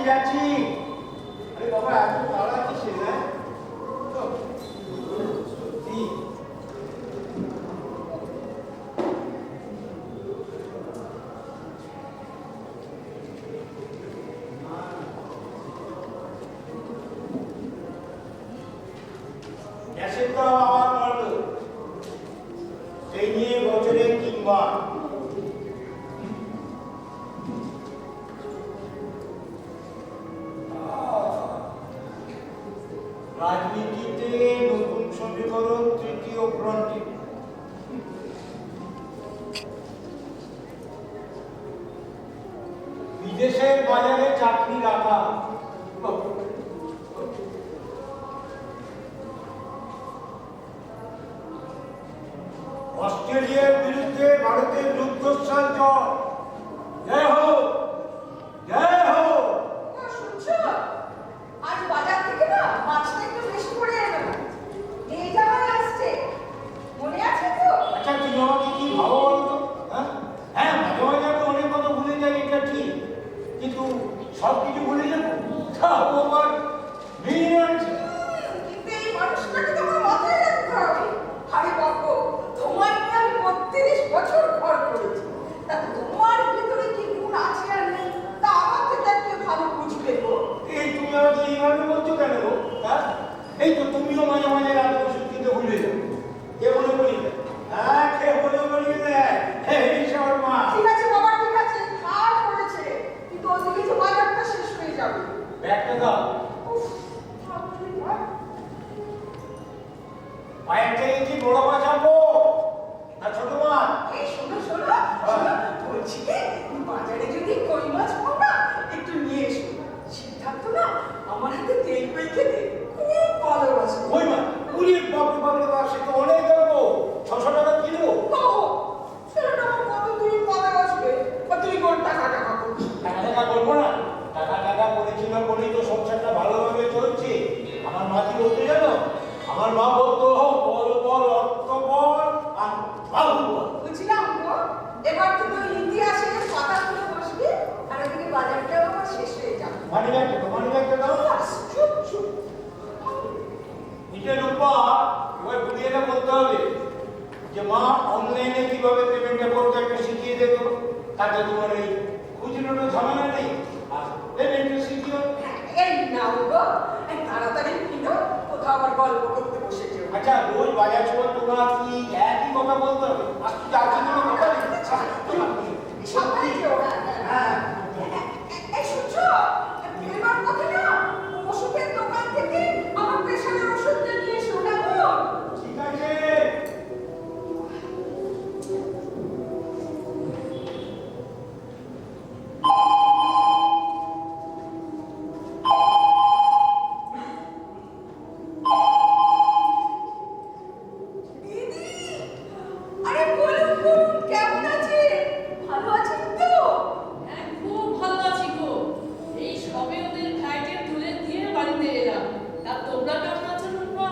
যাচ্ছি। আরে বাবা এত তাড়া কিসে না? গ্যাসের তো আবার বাড়লো, সেই নিয়ে বছরে 3 বার। রাজনীতিতে নতুন সমীকরণ 3য় ফ্রন্টে। বিদেশের বাজারে চাকরি রাখা, অস্ট্রেলিয়ার বিরুদ্ধে ভারতের রুদ্ধশ্বাস জয়। জয় হোক, জয় হোক। শুনছো? আজ বাজার থেকে না মাছটা একটু বেশি করে এলো। এই জামাই আসছে, মনে আছে তো? আচ্ছা তুমি আমাকে কি ভাবো বলো তো? হ্যাঁ মাঝে মাঝে আমি অনেক কথা ভুলে যাই, এটা ঠিক, কিন্তু সব কিছু ভুলে যাবো তাও আমার মেয়ে আছে। কিন্তু এই মানুষটাকে তোমার মাথায় রাখতে হবে। আরে বাবু, তোমার নিয়ে আমি 32 বছর ঘর করেছি, তা তোমার ভিতরে কি গুণ আছে আর নেই তা আমার থেকে একটু ভালো বুঝবে গো। এই তুমি আমাকে এইভাবে বলছো কেন গো? এই তো তুমিও মাঝে মাঝে রাত ওষুধ কিনতে ভুলে যাও। কে বলে বলি না? কে বলে বলি না? এই সবার মা। ঠিক আছে বাবা, ঠিক আছে, খারাপ করেছে, কিন্তু ওদিকে যে বাজারটা শেষ হয়ে যাবে। ব্যাগটা দাও। পায়ের থেকে কি বড় মাছ আনবো না ছোট মাছ? এই শোনো শোনো শোনো, বলছি কি বাজারে যদি কই মাছ পাও না একটু নিয়ে এসো। সিদ্ধার্থ না আমার হাতে তেল পেয়ে খেতে খুব ভালোবাসে। কই মাছ? উড়ি বাপরে বাপরে বাপ, সে তো অনেক দাম। 600 টাকা কিলো। সেটা আমার কত তুমি ভালোবাসবে, বা তুমি কোন টাকা টাকা করবে? টাকা করবো না? টাকা করেছিল বলেই তো সংসারটা ভালোভাবে চলছে। আমার মা কি বলতে জানো? আমার মা বলতো বল বল অর্থ বল আর বাবু বল। বুঝলাম গো, এবার তুমি ইতিহাসের পাতা খুলে বসবে আর এদিকে বাজারটাও আমার শেষ হয়ে যাবে। মানি ব্যাগটা দাও। চুপ চুপ। নিজের রূপা এবার বুড়িয়েটা বলতে হবে যে মা অনলাইনে কিভাবে পেমেন্টটা করতে একটু শিখিয়ে দিত, তাতে তোমার এই খুচরোটা ঝামেলা নেই আর পেমেন্টটা শিখিও। এই নাও গো, এই তাড়াতাড়ি কিনো, কোথাও আবার গল্প করতে বসেছো। আচ্ছা রোজ বাজার সময় তোমরা কি একই কথা বলতে হবে? আর তুই যাচ্ছি কোনো কথা নেই। সবাই যেও। হ্যাঁ এই শুনছো, এবার কথা না ওষুধের দোকান থেকে আমার প্রেশারের ওষুধটা নিয়ে এসো না গো। ঠিক আছে। আরে বলুন বলুন, কেমন আছেন? ভালো আছেন তো? হ্যাঁ, খুব ভালো আছি গো। এই সবে ওদের ফ্লাইটে তুলে দিয়ে বাড়িতে এলাম। তা তোমরা কেমন আছো রূপা?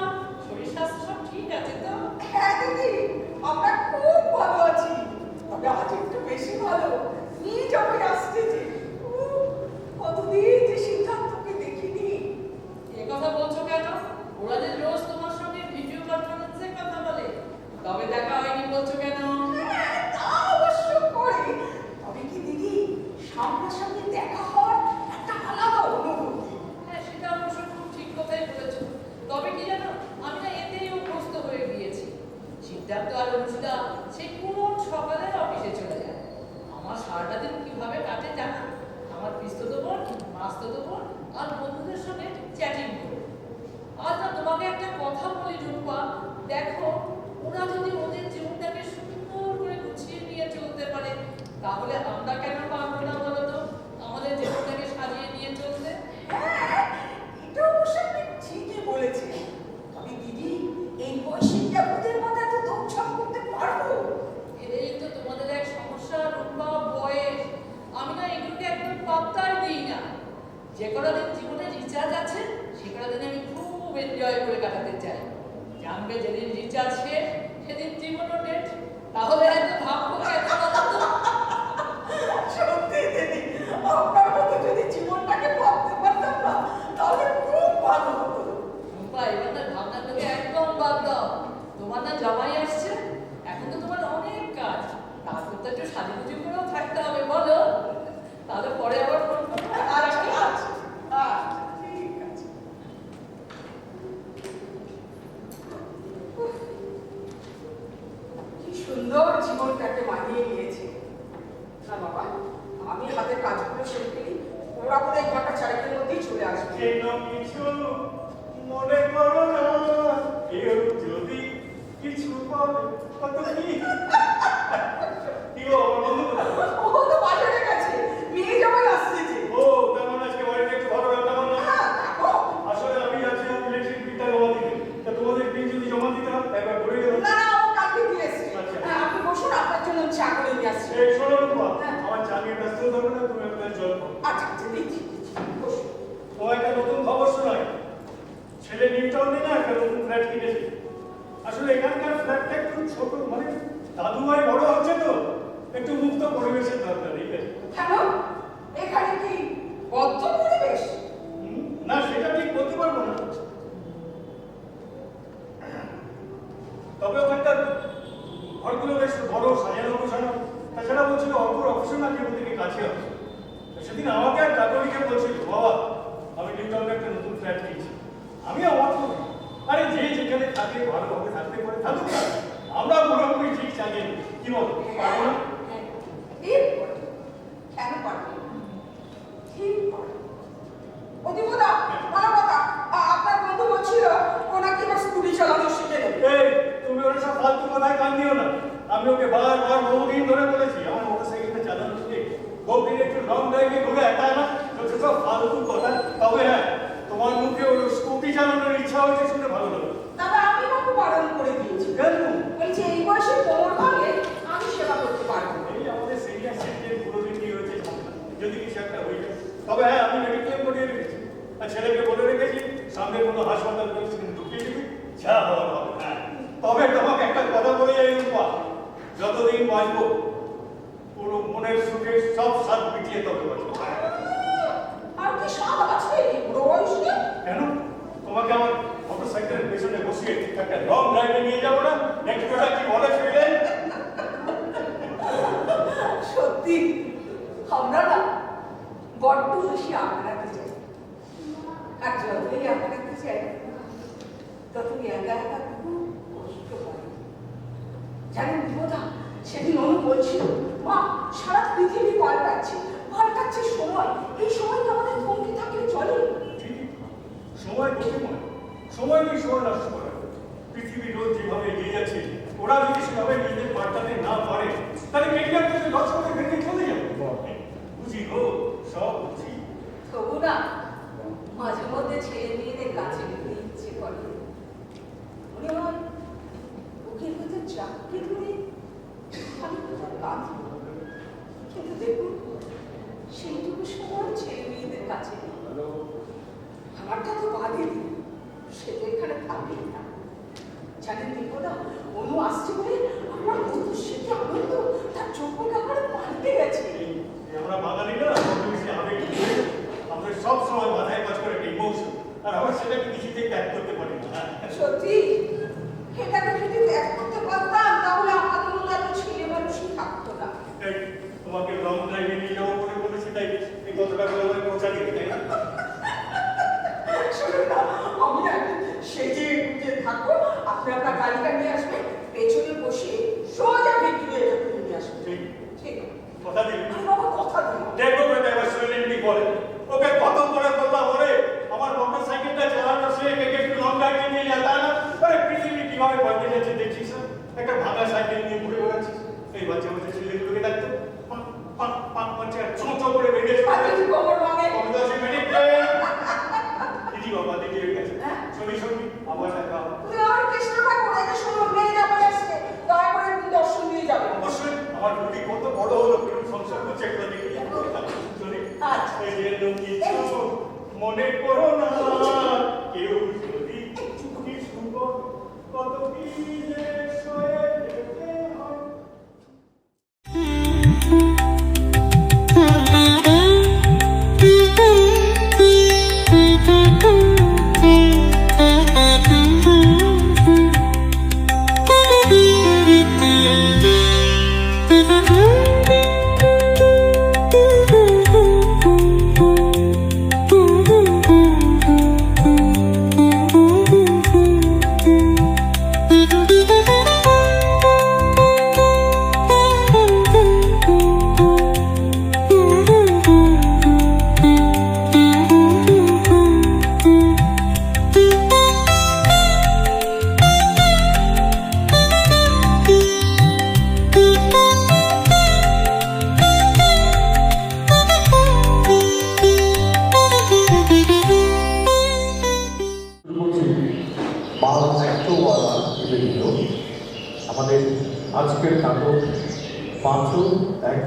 তো একটু সাজুগুজু করেও থাকতে হবে বলো, তাহলে পরে আবার ফোন করবো। ঠিক আছে। কি সুন্দর জীবনটাকে মানিয়ে নিয়েছে না বাবা। আমি হাতের কাজগুলো সেরে ফেলি, ওরা বোধ হয় ঘন্টা চারেকের মধ্যেই চলে আসবে। কিছু মনে করো না, কেউ যদি কিছু বলে কত কি গো আমার বন্ধু কোথায়? ও তো বাজারে গেছে, মেয়ে জামাই আসছে যে। ও তেমন আজকে বাড়িতে একটু ভালো রান্না বান্না? আসলে আমি যাচ্ছিলাম ইলেকট্রিক বিলটা জমা দিতে, তা তোমাদের বিল যদি জমা দিতে হয় একবার ঘুরে গেল। না না, ও কালকে দিয়ে এসছে। আপনি বসুন, আপনার জন্য চা করে নিয়ে আসছি। এই শোনো রূপা, আমার চা নিয়ে ব্যস্ত থাকবে না, তুমি আপনার জল খাও। আচ্ছা আচ্ছা, দিচ্ছি বসুন। ও একটা নতুন খবর শোনায়, ছেলে নিউ টাউনে না একটা নতুন ফ্ল্যাট কিনেছে। আসলে এখানকার ফ্ল্যাটটা একটু ছোট, মানে দাদু ভাই বড় হচ্ছে তো, একটু মুক্ত পরিবেশের দরকার। এই কেন এখানে কি বদ্ধ পরিবেশ? না সেটা ঠিক বলতে পারবো না, তবে ওখানকার ঘরগুলো বেশ বড়, সাজানো গোছানো। তাছাড়া বলছিল অল্পর অফিসও নাকি ওর থেকে কাছে আছে। সেদিন আমাকে আর কাকলিকে বলছিল, বাবা আমি নিউ টাউনে একটা নতুন ফ্ল্যাট কিনছি। আমি অবাক করি, আরে যে যেখানে থাকে ভালোভাবে থাকতে পারে থাকুক না, আমরা পুরোপুরি ঠিক চালিয়ে নিই। কি বলো, পারবো না? কেন পারবে? ঠিক পারবে। অধিপদা, ভালো কথা, আপনার বন্ধু বলছিল ওনাকে এবার স্কুটি চালানো শিখে নেবে। এই তুমি ওর সব ফালতু কথায় কান দিও না। আমি ওকে বারবার বহুদিন ধরে বলেছি আমার মোটরসাইকেলটা চালানো শিখে, বহুদিন একটু লং ড্রাইভে ঘুরে একা না, যত সব ফালতু কথা। তবে হ্যাঁ, তোমার মুখে ওর স্কুটি চালানোর ইচ্ছা হয়েছে শুনে ভালো লাগলো। তবে আমি বাবু বারণ করে দিয়েছি। কেন? বলছি এই বয়সে কোমর ভাঙলে আমি সেবা করতে পারবো না। এই আমাদের সিনিয়র সিটিজেন পুরো দিন কি হয়েছে যদি কিছু একটা হয়ে যায়। তবে হ্যাঁ, আমি মেডিক্লেম করিয়ে রেখেছি আর ছেলেকে বলে রেখেছি সামনে কোনো হাসপাতাল ঢুকিয়ে দিবি, যা হওয়ার হবে। হ্যাঁ, তবে তোমাকে একটা কথা বলে যাই রূপা, যতদিন বাঁচবো পুরো মনের সুখে সব স্বাদ মিটিয়ে তত বাঁচবো। আর কি স্বাদ আছে বুড়ো বয়সে? কেন তোমাকে আমার মোটরসাইকেলের পেছনে বসিয়ে একটা লং ড্রাইভে নিয়ে যাবো না? একটু কি বলে শুনলে? সত্যি আমরা না বড্ড বেশি আপনাকে চাই, আর যতই আপনাকে চাই ততই একা একা খুব কষ্ট হয়। জানেন বিপদা, সেদিন অনু বলছিল মা সারা পৃথিবী পাল্টাচ্ছে, পাল্টাচ্ছে সময়, এই সময় আমাদের থমকে থাকলে চলে? সময় গতিময়, সময় নিয়ে সময় নষ্ট করা। পৃথিবী রোজ যেভাবে এগিয়ে যাচ্ছে, ওরা যদি সেভাবে নিজেদের পাল্টাতে না পারে তাহলে কেটিআর থেকে 10 বছর ভেঙে চলে যাবে। বুঝি গো, সব বুঝি। তবু না মাঝে মধ্যে ছেলে মেয়েদের কাছে নিতে ইচ্ছে করে। মনে হয় বুকের ভেতর চাপকে ধরে আমি কোথাও কাঁদি, কিন্তু দেখুন সেইটুকু সময় ছেলে মেয়েদের কাছে নেই। আমারটা তো বাদে দিন, সে তো এখানে থাকবে না। জানেন বিপদা, অনু আসছে বলে আমার কত সেটি আনন্দ, তার চোখটা আমার পাল্টে গেছে। আমরা বাঙালিরা আমাদের সব সময় মাথায় কাজ করে ইমোশন, আর আমরা সেটাকে কিছুতেই ত্যাগ করতে পারি না। সত্যি এটাকে যদি ত্যাগ করতে পারতাম তাহলে আমাদের মতো এত ছেলে মানুষই থাকতো না। তোমাকে লং ড্রাইভে নিয়ে যাবো বলে বলেছি, তাই এই কথাটা বলে পৌঁছা দিতে, তাই না? শুনুন না, আমি না সেজে গুজে থাকবো, আপনি আপনার গাড়িটা নিয়ে আসবেন, পেছনে বসে সোজা ভিক্টোরিয়া যখন নিয়ে আসবেন। ঠিক কথা দিন। বাবা কথা দিন। দেখো বেটা এবার শুনলেন কি বলে, ওকে কত করে বললাম ওরে আমার মোটর সাইকেলটা চালানো শেখে একটু লং ড্রাইভে নিয়ে যা, তা না? আরে পৃথিবী কিভাবে বদলে যাচ্ছে দেখছিস, একটা ভাঙা সাইকেল নিয়ে ঘুরে বেড়াচ্ছিস। এই বাচ্চা বাচ্চা ছেলেগুলোকে দেখতো পাক পাক পাক করছে আর চোঁচো করে বেরিয়ে পাখি খবর মানে কমদাসী মেডিক্লেম দিদি বাবা দিদি হয়ে গেছে। শুনি শুনি আবার দেখা হবে। তুমি আমার কৃষ্ণটা করে যে শুনুন মেয়ে যাবে আসছে, দয়া করে একটু দর্শন দিয়ে যাবে। অবশ্যই আমার রুটি কত বড় হলো, কিন্তু সংসার করছে একটা দিকে শুনি। এই যে কিছু মনে করো না, কেউ যদি কিছু কত কি যে সয়ে যেতে হয়। আমাদের আজকের নাটক পাঁচও এক।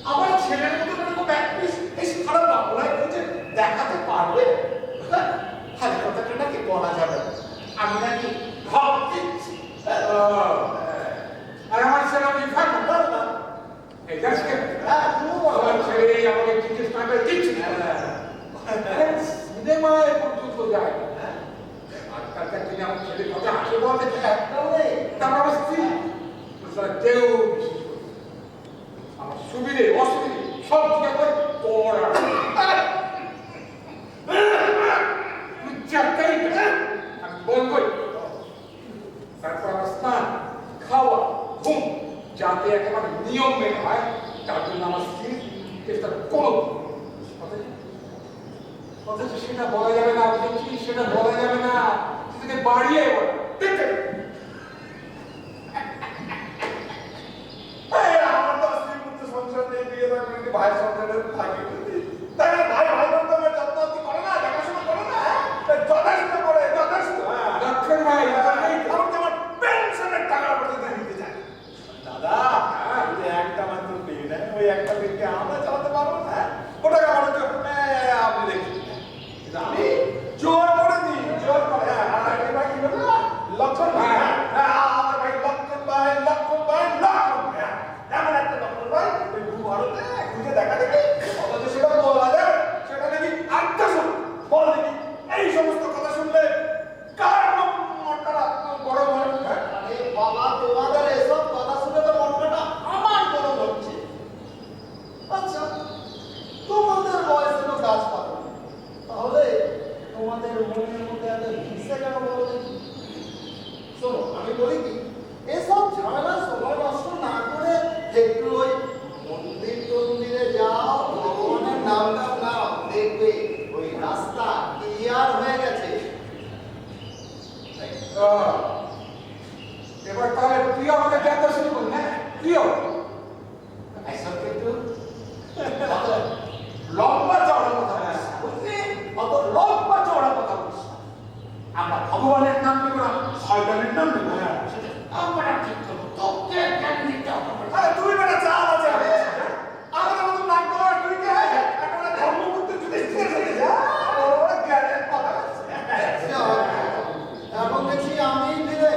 আমার ছেলের মতো খারাপ যায় হ্যাঁ আজকালকার দিনে আমার ছেলের কথা আসে বলতে একটাও নেই তার আমার স্ত্রী কেউ বিশেষ করে আমার সুবিধে অসুবিধে সব ঠিক করে তোর আমি বলবই তারপর আমার স্নান খাওয়া ঘুম যাতে একেবারে নিয়ম মেনে হয় তার জন্য আমার স্ত্রীর চেষ্টা কোনো অথচ সেটা বলা যাবে না বুঝেছি সেটা বলা যাবে না সেটাকে বাড়িয়ে দেখতে আমার তো স্ত্রীর মধ্যে সংসার নেই বিয়ে থাকলে ভাই সংসারে থাকে তাই না ভাই ভাই বলতে আমার যত্ন করে না দেখাশোনা করে না যথেষ্ট করে যথেষ্ট লক্ষণ ভাই আমি তোমার পেনশনের টাকা পর্যন্ত দিতে চাই দাদা একটা মাত্র পেয়ে নেয় ওই একটা পেয়ে আমরা চালাতে পারবো না ওটাকে আমার আপনি দেখি আমি জোর করে দিই জোর করে এবার কি বলবো লক্ষণ ভাই আমার ভাই লক্ষণ ভাই লক্ষণ ভাই লক্ষণ ভাই এমন একটা লক্ষণ ভাই ওই ভারতে খুঁজে দেখা দেখি অথচ সেটা বলা যায় সেটা দেখি আটটা শোন বল দেখি এই সমস্ত কথা শুনলে কার মনটা গরম হয় আরে বাবা তোমাদের এসব কথা শুনে তো মনটা আমার গরম হচ্ছে আচ্ছা তোমাদের বয়স হলো গাছ পাতা তাহলে তোমাদের মনের মধ্যে এত হিংসা কেন বলো দেখি শোনো আমি বলি কি এসব ঝামেলা সময় নষ্ট না করে একটু ওই মন্দিরে যাও ভগবানের নামটা নাও দেখবে ওই রাস্তা ক্লিয়ার হয়ে গেছে এবার তাহলে তুই আমাকে জানতে শুরু করলি না প্রিয় এসব কিন্তু লম্বা চওড়া কথা বুঝলি অত লম্বা চওড়া কথা বলিস আমরা ভগবানের নাম নেব না শয়তানের নাম নেব আমরা ঠিক করবো তোকে জ্ঞান দিতে হবে আরে তুই বেটা চাল আছে আমাদের মতো নাম করার তুই কে একটা ধর্মপুত্র যুধিষ্ঠির হয়ে যা ওরা জ্ঞানের কথা এখন দেখছি আমি দিলে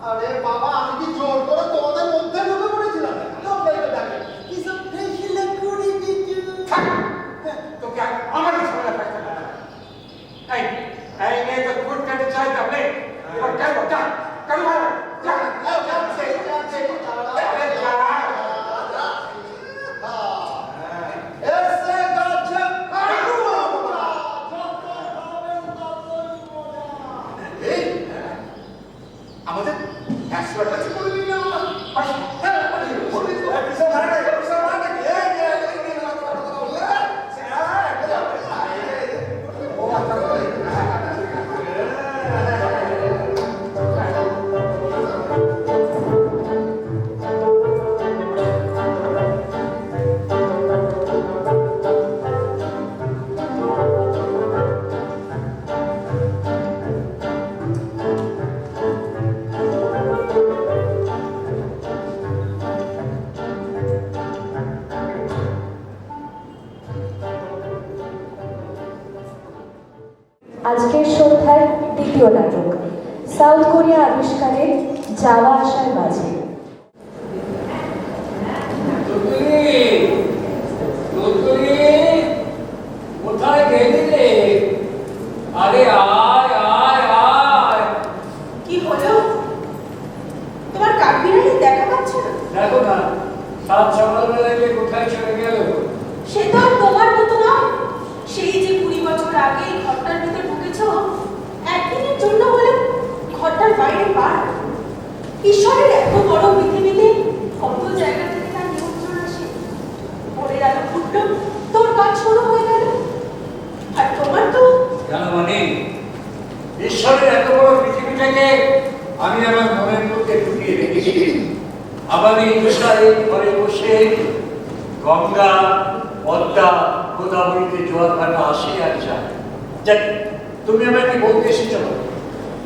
আরে বাবা আমি কি জোর করে তোমাদের মধ্যে ঢুকে পড়েছিলাম কিসব ফেসিলে কুড়ি দিচ্ছি তোকে আমার ঝামেলা করতে হবে এই এই মেয়ে তো গুড কাটে চাইতাম নেই এবার কেন যা কেন যা আমাদের একশো টাকা করে দিন আজকের সন্ধ্যার দ্বিতীয় নাটক সাউথ কোরিয়া আবিষ্কারের যাওয়া আসার মাঝে। কোথায় গেলি রে? আরে আয় আয় আয়। কি হলো? তোমার কাঠবিড়ালি দেখা পাচ্ছে না? দেখো না সাত সকালবেলা যে কোথায় চলে গেল। সে তো আর তোমার মতো নয়। সেই যে 20 বছর আগে ঘরটার ভিতর ঢুকেছ, একদিনের জন্য হলে ঘরটার বাইরে বার। ঈশ্বরের এত বড় পৃথিবীতে কত জায়গা থেকে তার নিয়ন্ত্রণ আসে। ভোরের আলো ফুটলো, তোর কাজ শুরু হয়ে গেল। আর তোমার তো কেন মানে ঈশ্বরের এত বড় পৃথিবীটাকে আমি আমার মনের মধ্যে ঢুকিয়ে রেখেছি। আবার এই বিষয়ে ঘরে বসে গঙ্গা পদ্মা গোদাবরীতে জোয়ার ভাটা আসে আর যায়। যাক তুমি আমাকে বলতে এসেছ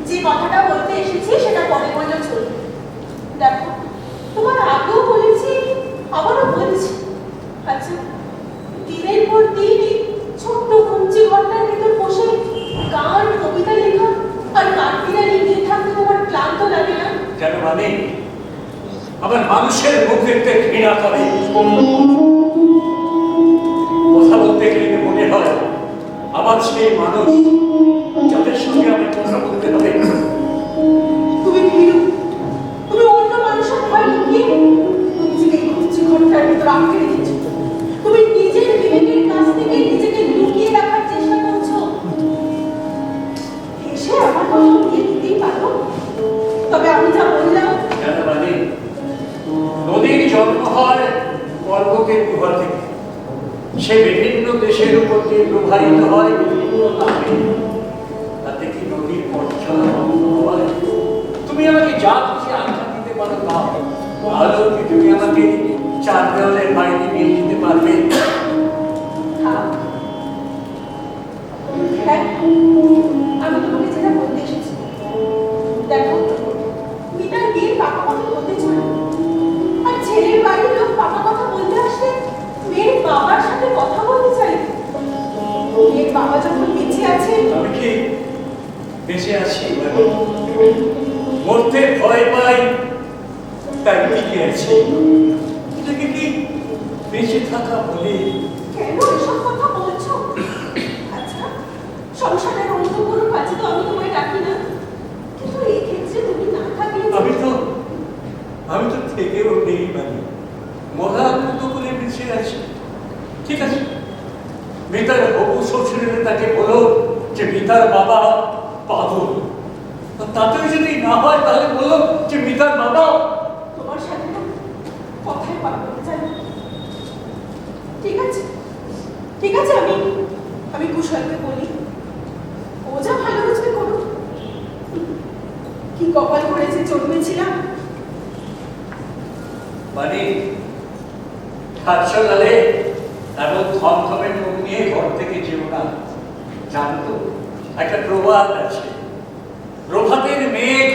যে কথাটা বলতে এসেছি সেটা পরে বললেও চলবে। দেখো তোমার আগেও বলেছি আবারও বলছি। আচ্ছা দিনের পর দিন এই ছোট্ট কুঞ্চি ঘরটার ভিতর বসে গান কবিতা লেখা আর কাঠবিড়ালি নিয়ে থাকতে তোমার ক্লান্ত লাগে না? কেন মানে আমার মানুষের মুখ দেখতে ঘৃণা করে। কথা বলতে গেলে মনে হয় আমার সেই মানুষ যাদের সঙ্গে আমি কথা বলতে হবে। তুমি ভীরু, তুমি অন্য মানুষের ভয় লুকিয়ে নিজেকে কুচি ঘরটার ভিতর আটকে রেখেছো। তুমি নিজের বিবেকের কাছ থেকে নিজেকে লুকিয়ে রাখার চেষ্টা করছো। এসে আমার কথা উড়িয়ে দিতেই পারো, তবে আমি যা বললাম। কেন মানে নদীর জন্ম হয় পর্বতের গুহা থেকে, সে বিভিন্ন দেশের উপর দিয়ে প্রবাহিত হয় বিভিন্ন নামে। তাতে কি নদীর পথ চলা বন্ধ হয়? তুমি আমাকে যা খুশি আঘাত দিতে পারো না, আলো কি তুমি আমাকে 4 দেওয়ালের বাইরে নিয়ে যেতে পারবে? হ্যাঁ, আমি তোমাকে যেটা বলতে এসেছি, দেখো মিতার বিয়ের পাকা কথা বলতে চলো, আর ছেলের বাড়ির লোক পাকা কথা বলতে আসলে মেয়ের বাবার সাথে কথা বলতে চাই। মেয়ের বাবা যখন বেঁচে আছে। আমি কি বেঁচে আছি? মরতে ভয় পাই তাই টিকে আছি। এটাকে কি বেঁচে থাকা বলে? কেন এসব কথা বলছো? আচ্ছা, সংসারের অন্য কোনো কাজে তো আমি তোমায় ডাকি না, কিন্তু এই ক্ষেত্রে তুমি না থাকলে আমি তো থেকেও নেই, মানে মরার মতো করে বেঁচে আছি। ঠিক আছে, মিতার হবু শ্বশুরের তাকে বলো যে মিতার বাবা পাগল। তাতেও যদি না হয় তাহলে বলো যে মিতার বাবা তোমার সাথে কথায় পারবো চাই। ঠিক আছে, ঠিক আছে, আমি কুশলকে বলি, ও যা ভালো বুঝবে করুক। কি কপাল করেছে জন্মেছিলাম। মানে আসলে এমন থমথমে মুখ নিয়ে ঘর থেকে যেও না। জানতো একটা প্রবাদ আছে, প্রভাতের মেঘ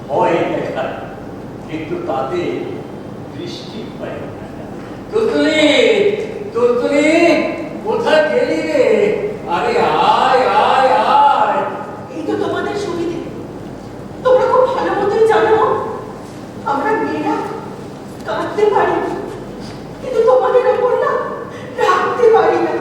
হয় দেখায় কিন্তু তাতে দৃষ্টি পায় না। তুলতুলি, তুলতুলি, কোথায় গেলি রে? আরে আয় আয় আয়। এই তো তোমাদের সুবিধে। তোমরা খুব ভালো মতোই জানো আমরা মেয়েরা কাঁদতে পারি, কিন্তু তোমাদের ওপর না রাখতে পারি না।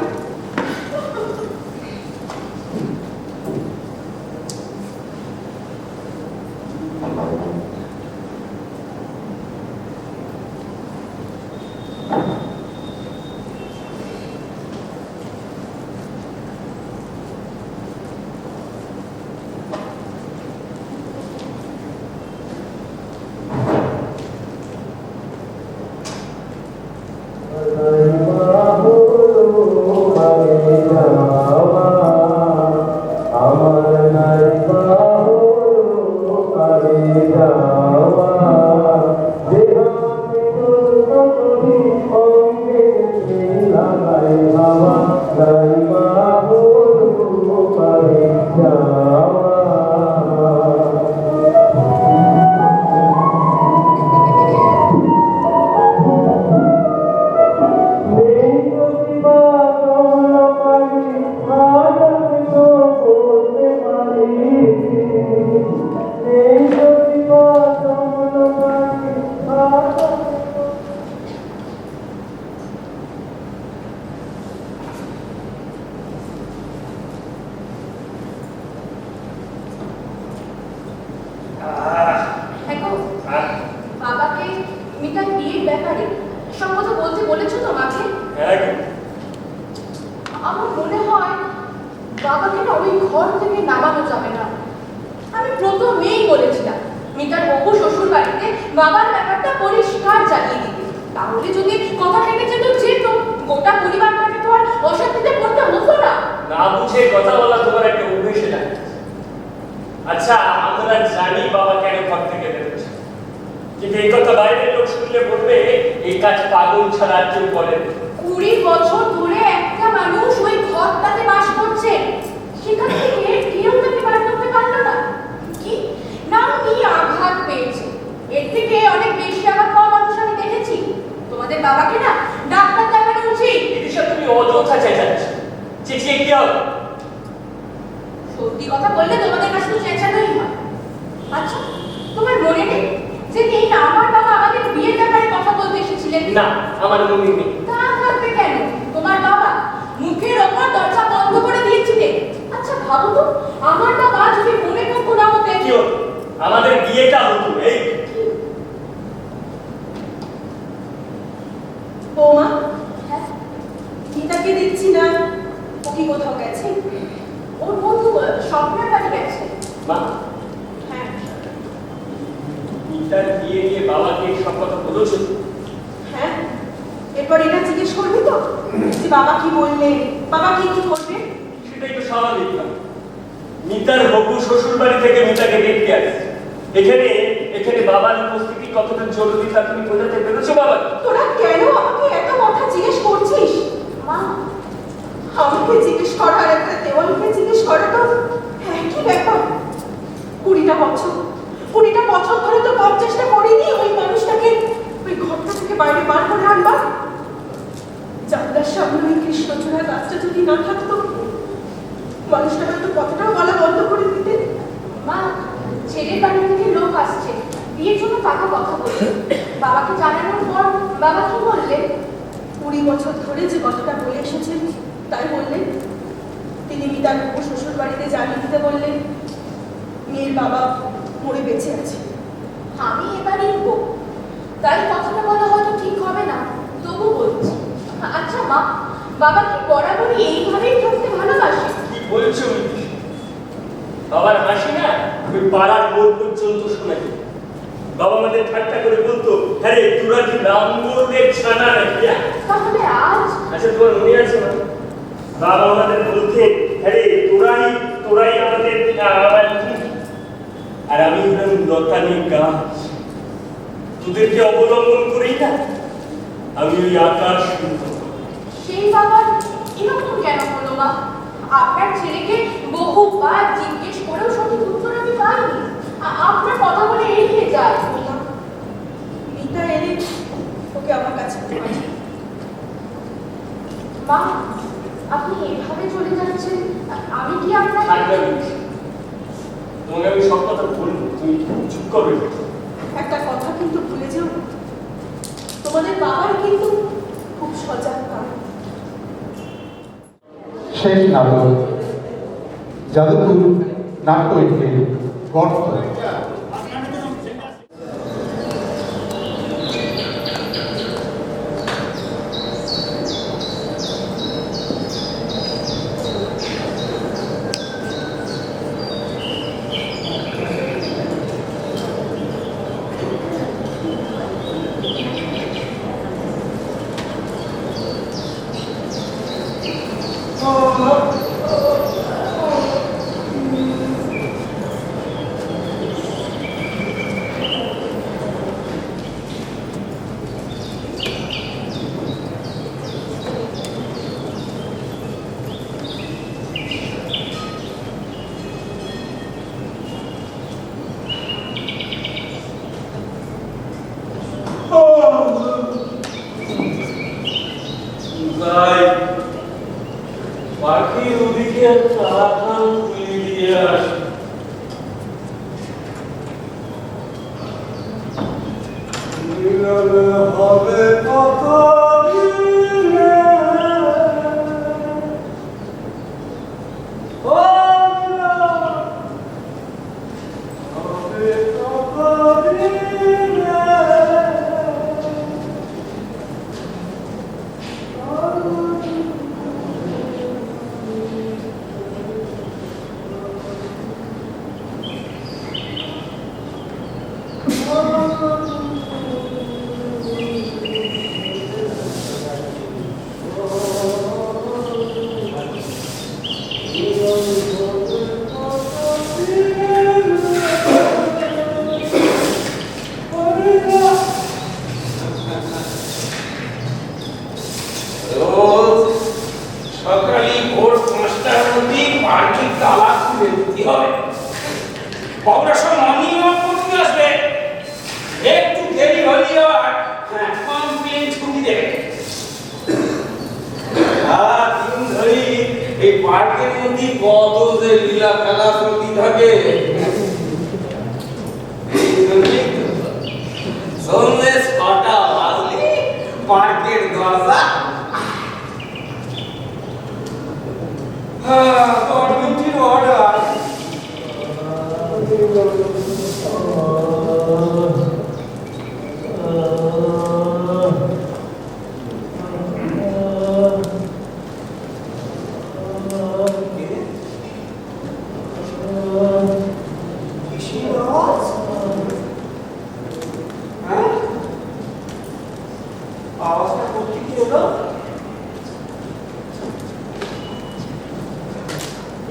বাবাকে মিতার বিয়ের ব্যাপারে সব কথা বলতে বলেছো তো মাকে? আমার মনে হয় বাবাকে না ওই ঘর থেকে নামানো যাবে না। আমি প্রথমেই বলেছিলাম মিতার হবু শ্বশুর বাড়িতে বাবার ব্যাপারটা পরিষ্কার জানিয়ে দিতে, তাহলে যদি কথা কেটে যেত গোটা পরিবারটাকে তো আর অশান্তিতে পড়তে হতো না। না বুঝে কথা বলা তোমার একটা অভ্যেসে যায়। আচ্ছা, আমরা জানি বাবা কেন ঘর থেকে বেরোচ্ছে, কিন্তু এই কথা বাইরের লোক শুনলে বলবে এই কাজ পাগল ছাড়া আর কেউ করে। 20 বছর ধরে একটা মানুষ ওই ঘরটাতে বাস করছে, সেখান থেকে কেউ তাকে বার করতে পারলো না। কি না উনি আঘাত পেয়েছে, এর থেকে অনেক বেশি আঘাত পাওয়া মানুষ আমি দেখেছি। তোমাদের বাবাকে না ডাক্তার দেখানো উচিত। এসব তুমি অযথা চেঁচাচ্ছ, চেঁচিয়ে কি হবে? সত্যি কথা বললে তোমাদের কাছে তো চেঁচানোই হয়। আচ্ছা, তোমার মনে নেই যে এই না আমার বাবা আমাদের বিয়ের ব্যাপারে কথা বলতে এসেছিলেন? না, আমার মনে নেই। তা থাকবে কেন? তোমার বাবা মুখের ওপর দরজা বন্ধ করে ভাবো তো, আমার বাবা যদি মনে পক্ষ না হতেন, কি হতো? আমাদের বিয়েটা হতো এই। বৌমা, গীতাকে দেখছি না, ও কি কোথাও গেছে? ওর বন্ধু স্বপ্নের বাড়ি গেছে। মা, হ্যাঁ তার বিয়ে নিয়ে বাবাকে সব কথা বলেছো? হ্যাঁ, এরপর এটা জিজ্ঞেস করবি তো যে বাবা কি বললেন, বাবা কি কি করবে? সেটাই তো স্বাভাবিক না। মিতার হবু শ্বশুর বাড়ি থেকে মিতাকে দেখতে আসছে। এখানে এখানে বাবার উপস্থিতি কতটা জরুরি তা তুমি বোঝাতে পেরেছো বাবা? তোরা কেন আমাকে এত কথা জিজ্ঞেস করছিস? মা, আমাকে জিজ্ঞেস করা আর একটা দেওয়ালকে জিজ্ঞেস করা তো একই ব্যাপার। 20টা বছর ধরে তো কম চেষ্টা করিনি ওই মানুষটাকে ওই ঘরটা থেকে বাইরে বার করে আনবার। জানলার সামনে ওই কৃষ্ণচূড়া গাছটা যদি না থাকতো, মানুষটা হয়তো কথাটাও বলা বন্ধ করে দিতে। মা, ছেলের বাড়ি থেকে লোক আসছে, বিয়ের জন্য কাকা কথা বলছে। বাবাকে জানানোর পর বাবা কি বললেন? 20 বছর ধরে যে কথাটা বলে এসেছেন তাই বললেন। তিনি মিতার শ্বশুর বাড়িতে জানিয়ে দিতে বললেন মেয়ের বাবা মরে বেঁচে আছে। আমি এবারই বউ, তাই কথাটা বলা হয়তো ঠিক হবে না, তবু বলছি। আচ্ছা মা, বাবা কি বরাবরই এইভাবেই থাকতে ভালোবাসে? কি বলছো? বাবার হাসি না ওই পাড়ার মোড় পর্যন্ত শোনা যেত। বাবা আমাদের ঠাট্টা করে বলতো, হ্যাঁ রে তোরা কি রামগোড়ের ছানা নাকি? তাহলে আজ? আচ্ছা তোমার মনে আছে না বাবা আমাদের বলতে, হ্যাঁ রে তোরাই আমাদের আর আমি হলাম লতানি গাছ, তোদেরকে অবলম্বন করেই না আমি ওই আকাশ। সেই বাবার এরকম কেন হলো মা? আপনার ছেলেকে বহুবার জিজ্ঞেস করেও সঠিক উত্তর আমি পাইনি। আপনার কথা বলে এড়িয়ে যায়। মিতা এলে ওকে আমার কাছে পাঠিয়ে। মা, আপনি এভাবে চলে যাচ্ছেন, আমি কি আপনাকে? তোমাকে আমি সব কথা বলবো, তুমি চুপ করবে। একটা কথা কিন্তু ভুলে যাও, তোমাদের বাবার কিন্তু খুব সজাগ কারণ। শেষ নাটক যাদবপুর নাট্যকে গর্ত। পাখির ওদিকে একটা আকাল দিয়ে আসে। হবে কত পার্কের মধ্যে কত যে লীলা খেলা চলতে থাকে। সন্ধ্যে 6টা বাজলে পার্কের দরজা গভর্নমেন্টের অর্ডার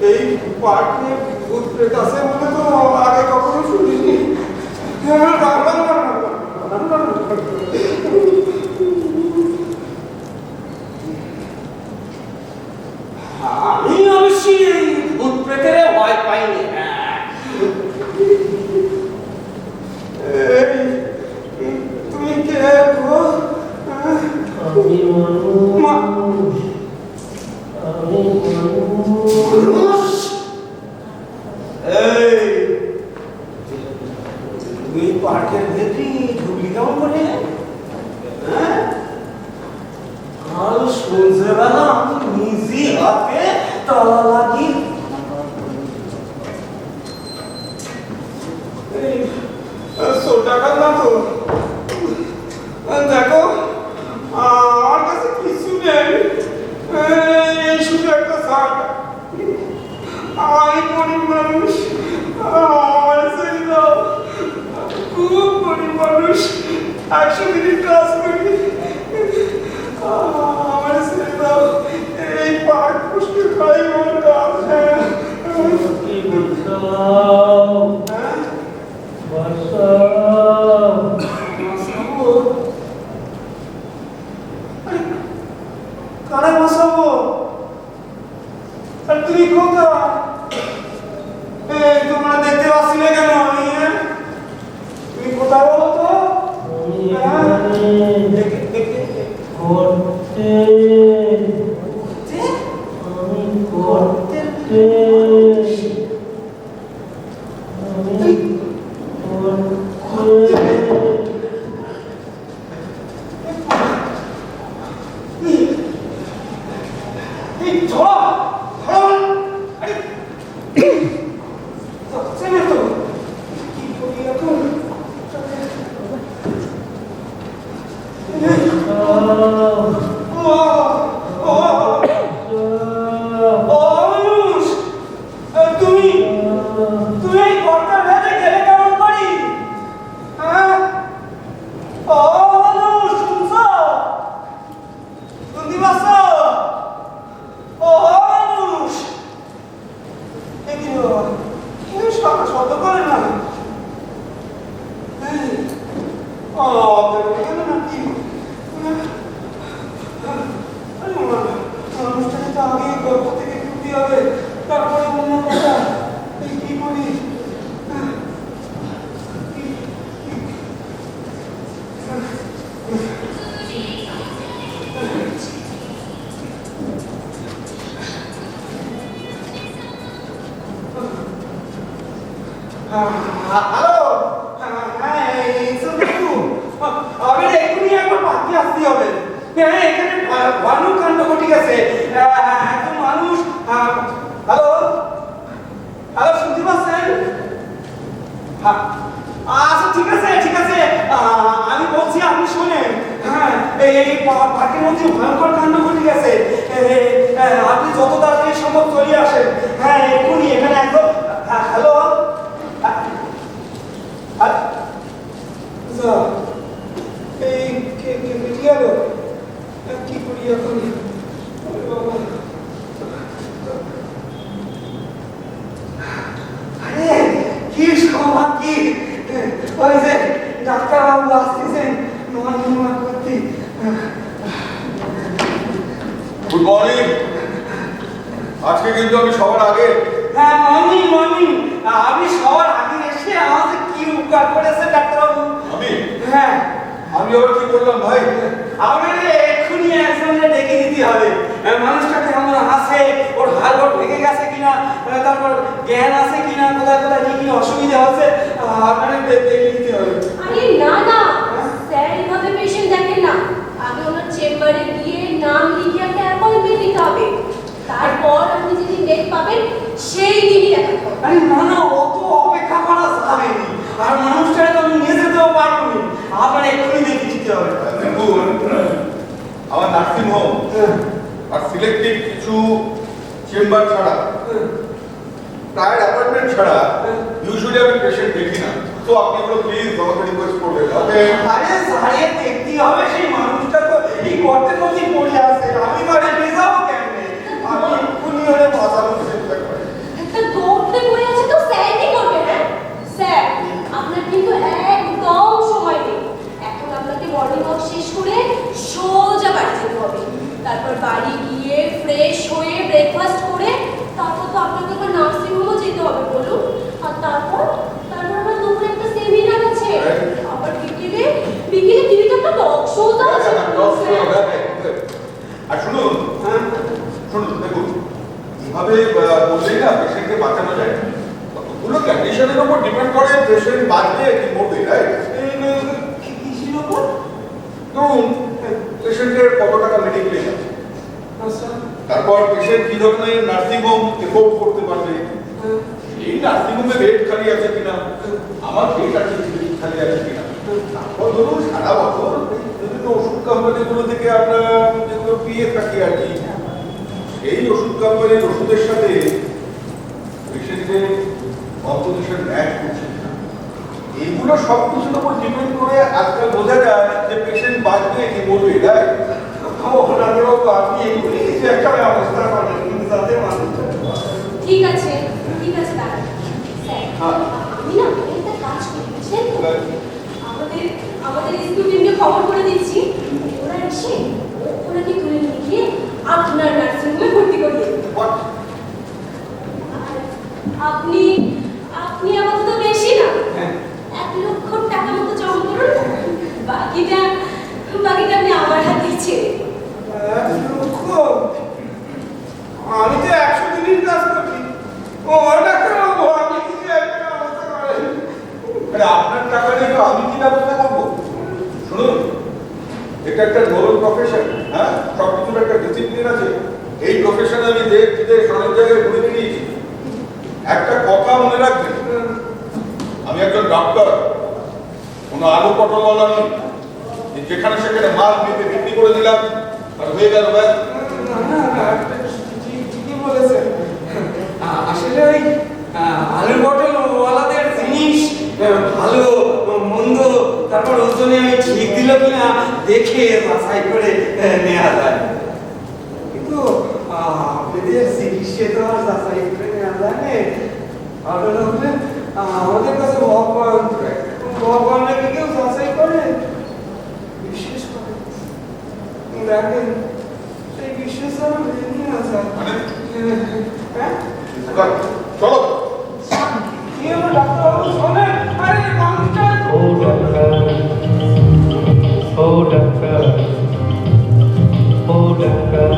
এই পার্কে ভূত প্রেত আছে বলে তো আগে কখনো শুনিনি। আমি অবশ্যই এই ভূত প্রেতের ভয় পাইনি। তুমি কে গো? আমি মানুষ। আমি মানুষ? এই তুই পার্কের ভেতরে ঢুকলি কেমন করে? হ্যাঁ, কাল সন্ধ্যেবেলা আমি নিজে হাতে তালা লাগিয়ে টাকা না তো দেখো, আমার কাছে কিছু নেই, এই শুধু একটা শার্ট। আমি গরিব মানুষ, আমার ছেড়ে দাও, খুব গরিব মানুষ, 100 মিনিট ক্লাস করি, আমার ছেড়ে দাও, এই পার্ক পুষ্টি খাই আমার কাজ। কারে বসাবো? আর তুমি কোথায়? তোমরা দেখতে পাচ্ছিলে কেন? তুমি কোথায় বলো তো? হ্যালো, আমি এক্ষুনি একবার পাখি আসতে হবে। হ্যাঁ, এখানে ভালো কাণ্ড ঘটে গেছে। একজন মানুষ, হ্যালো হ্যালো, শুনতে পাচ্ছেন? আচ্ছা, ঠিক আছে ঠিক আছে, আমি বলছি, আপনি শোনেন। হ্যাঁ, এই পার্কের মধ্যে ভয়ঙ্কর কাণ্ড ঘটে গেছে। আপনি যত তাড়াতাড়ি সম্ভব চলে আসেন। হ্যাঁ, এক্ষুনি এখানে একদম। হ্যালো, এই কেটে গেল, কি করি এখন? আরে কি সময়, কি ওই যে ডাক্তারবাবু আসতেছেন নমস্কার করতে। Good morning. আজকে কিন্তু আমি সবার আগে। হ্যাঁ, মর্নিং। আপনি সবার আগে এসে আমাদের কি উপকার করেছে ডাক্তারবাবু? হ্যাঁ, আমি আবার কি করলাম ভাই? আপনাকে এক্ষুনি একজনকে ডেকে দিতে হবে। মানুষটা কেমন আছে, ওর হাড় ভেঙে গেছে কিনা, তারপর জ্ঞান আছে কিনা, কোথায় কোথায় কি কি অসুবিধা হচ্ছে, আপনাকে দেখে দিতে হবে। আরে না না, স্যার এভাবে পেশেন্ট দেখেন না। আগে ওনার চেম্বারে গিয়ে নাম লিখে একটা অ্যাপয়েন্টমেন্ট নিতে হবে। তারপর আপনি যেদিন ডেট পাবেন সেই দিনই দেখাতে হবে। আরে না না, অত অপেক্ষা করা যাবে না। আর মানুষটাকে তো আমি নিয়ে যেতেও পারবো না, আপনার এক্ষুনি দেখে দিতে হবে। আমার নার্সিং হোম আর সিলেক্টিভ কিছু চেম্বার ছাড়া, প্রায় অ্যাপয়েন্টমেন্ট ছাড়া ইউজুয়ালি আমি পেশেন্ট দেখি না। তো আপনি এগুলো প্লিজ আমাকে রিকোয়েস্ট করবেন। ওকে? আরে সারিয়ে দেখতে হবে, সেই মানুষটা তো এই করতে করতেই পড়ে আছে। আমি বাড়ি নিয়ে যাবো কেমনে? আমি এক্ষুনি হলে বাঁচানোর চেষ্টা করি। করে বললেই না পেশেন্টকে বাঁচানো যায় না। কতগুলো কন্ডিশনের উপর ডিপেন্ড করে পেশেন্ট বাঁচবে কি মরবে, রাইট? কিসের উপর? ধরুন পেশেন্টের কত টাকা মেডিক্লেম আছে, তারপর পেশেন্ট কি ধরনের নার্সিং হোম এফোর্ড করতে পারবে, এই নার্সিং হোমে বেড খালি আছে কিনা, আমার বেড আছে খালি আছে কিনা, তারপর ধরুন সারা বছর বিভিন্ন ওষুধ কোম্পানিগুলো থেকে আমরা যেগুলো পেয়ে থাকি আর কি, এই ওষুধ কোম্পানির ওষুধের সাথে পেশেন্টের কম্পোজিশন ম্যাচ করছে কিনা, এইগুলো সব কিছুর উপর ডিপেন্ড করে আজকাল বোঝা যায় যে পেশেন্ট বাঁচবে কি মরবে, তাই? আপনি এগুলি কিছু একটা ব্যবস্থা করেন যাতে মানুষ ঠিক আছে দাদা স্যার, আমি না একটা কাজ করি বুঝলেন তো? আমাদের স্টুডেন্টকে খবর করে দিচ্ছি, ওরা এসে ওনাকে তুলে নিয়ে গিয়ে আপনার নার্সিংহোমে ভর্তি করিয়ে দেবে। আপনি আপাতত বেশি না 1 লক্ষ টাকা মতো জমা করুন, বাকিটা আপনি আমার হাতে ছেড়ে দিন। আমি তো 100 দিনের কাজ করছি, ও ডাক্তার বাবু আপনি কিছু একটা ব্যবস্থা করেন। আপনার টাকা নিয়ে তো আমি কি ব্যবস্থা করবো? শুনুন, এটা একটা নোবেল প্রফেশন, হ্যাঁ, সব কিছুর একটা ডিসিপ্লিন আছে। এই প্রফেশনে আমি দেশ বিদেশ অনেক জায়গায় ঘুরে বেরিয়েছি। একটা কথা মনে রাখবেন, আমি একজন ডক্টর, কোনো আলু পটলওয়ালা নই যেখানে সেখানে মাল পেতে বিক্রি করে দিলাম আর হয়ে গেল ব্যাস। ঠিকই বলেছেন, আসলে ওই আলু পটল ওয়ালাদের জিনিস ভালো মন্দ তারপর ওজনে আমি ঠিক দিল কিনা দেখে বাছাই করে নেওয়া যায়, কিন্তু আপনাদের চিকিৎসা তো আর যাচাই করে নেওয়া যায় না। আপনারা বললেন আমাদের কাছে ভগবান নাকি কেউ যাচাই করে, বিশেষ করে দেখেন সেই বিশেষ আরো ভেঙে আছে। চলো কি আমার ডাক্তারবাবু শোনেন, আরে মানুষটা ও ডাক্তার, ও ডাক্তার, ও ডাক্তার।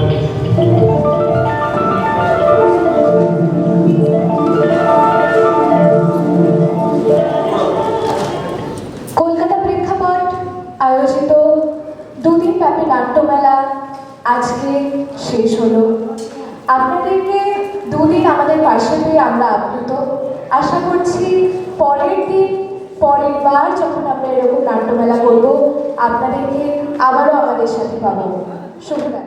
কলকাতা প্রেক্ষাপট আয়োজিত 2 দিন ব্যাপী নাট্যমেলা আজকে শেষ হলো। আপনাদেরকে 2 দিন আমাদের পাশে পেয়ে আমরা আপ্লুত। আশা করছি পরের বার যখন আমরা এরকম নাট্যমেলা করবো আপনাদেরকে আবারও আমাদের সাথে পাবো। শুভরাত্রি।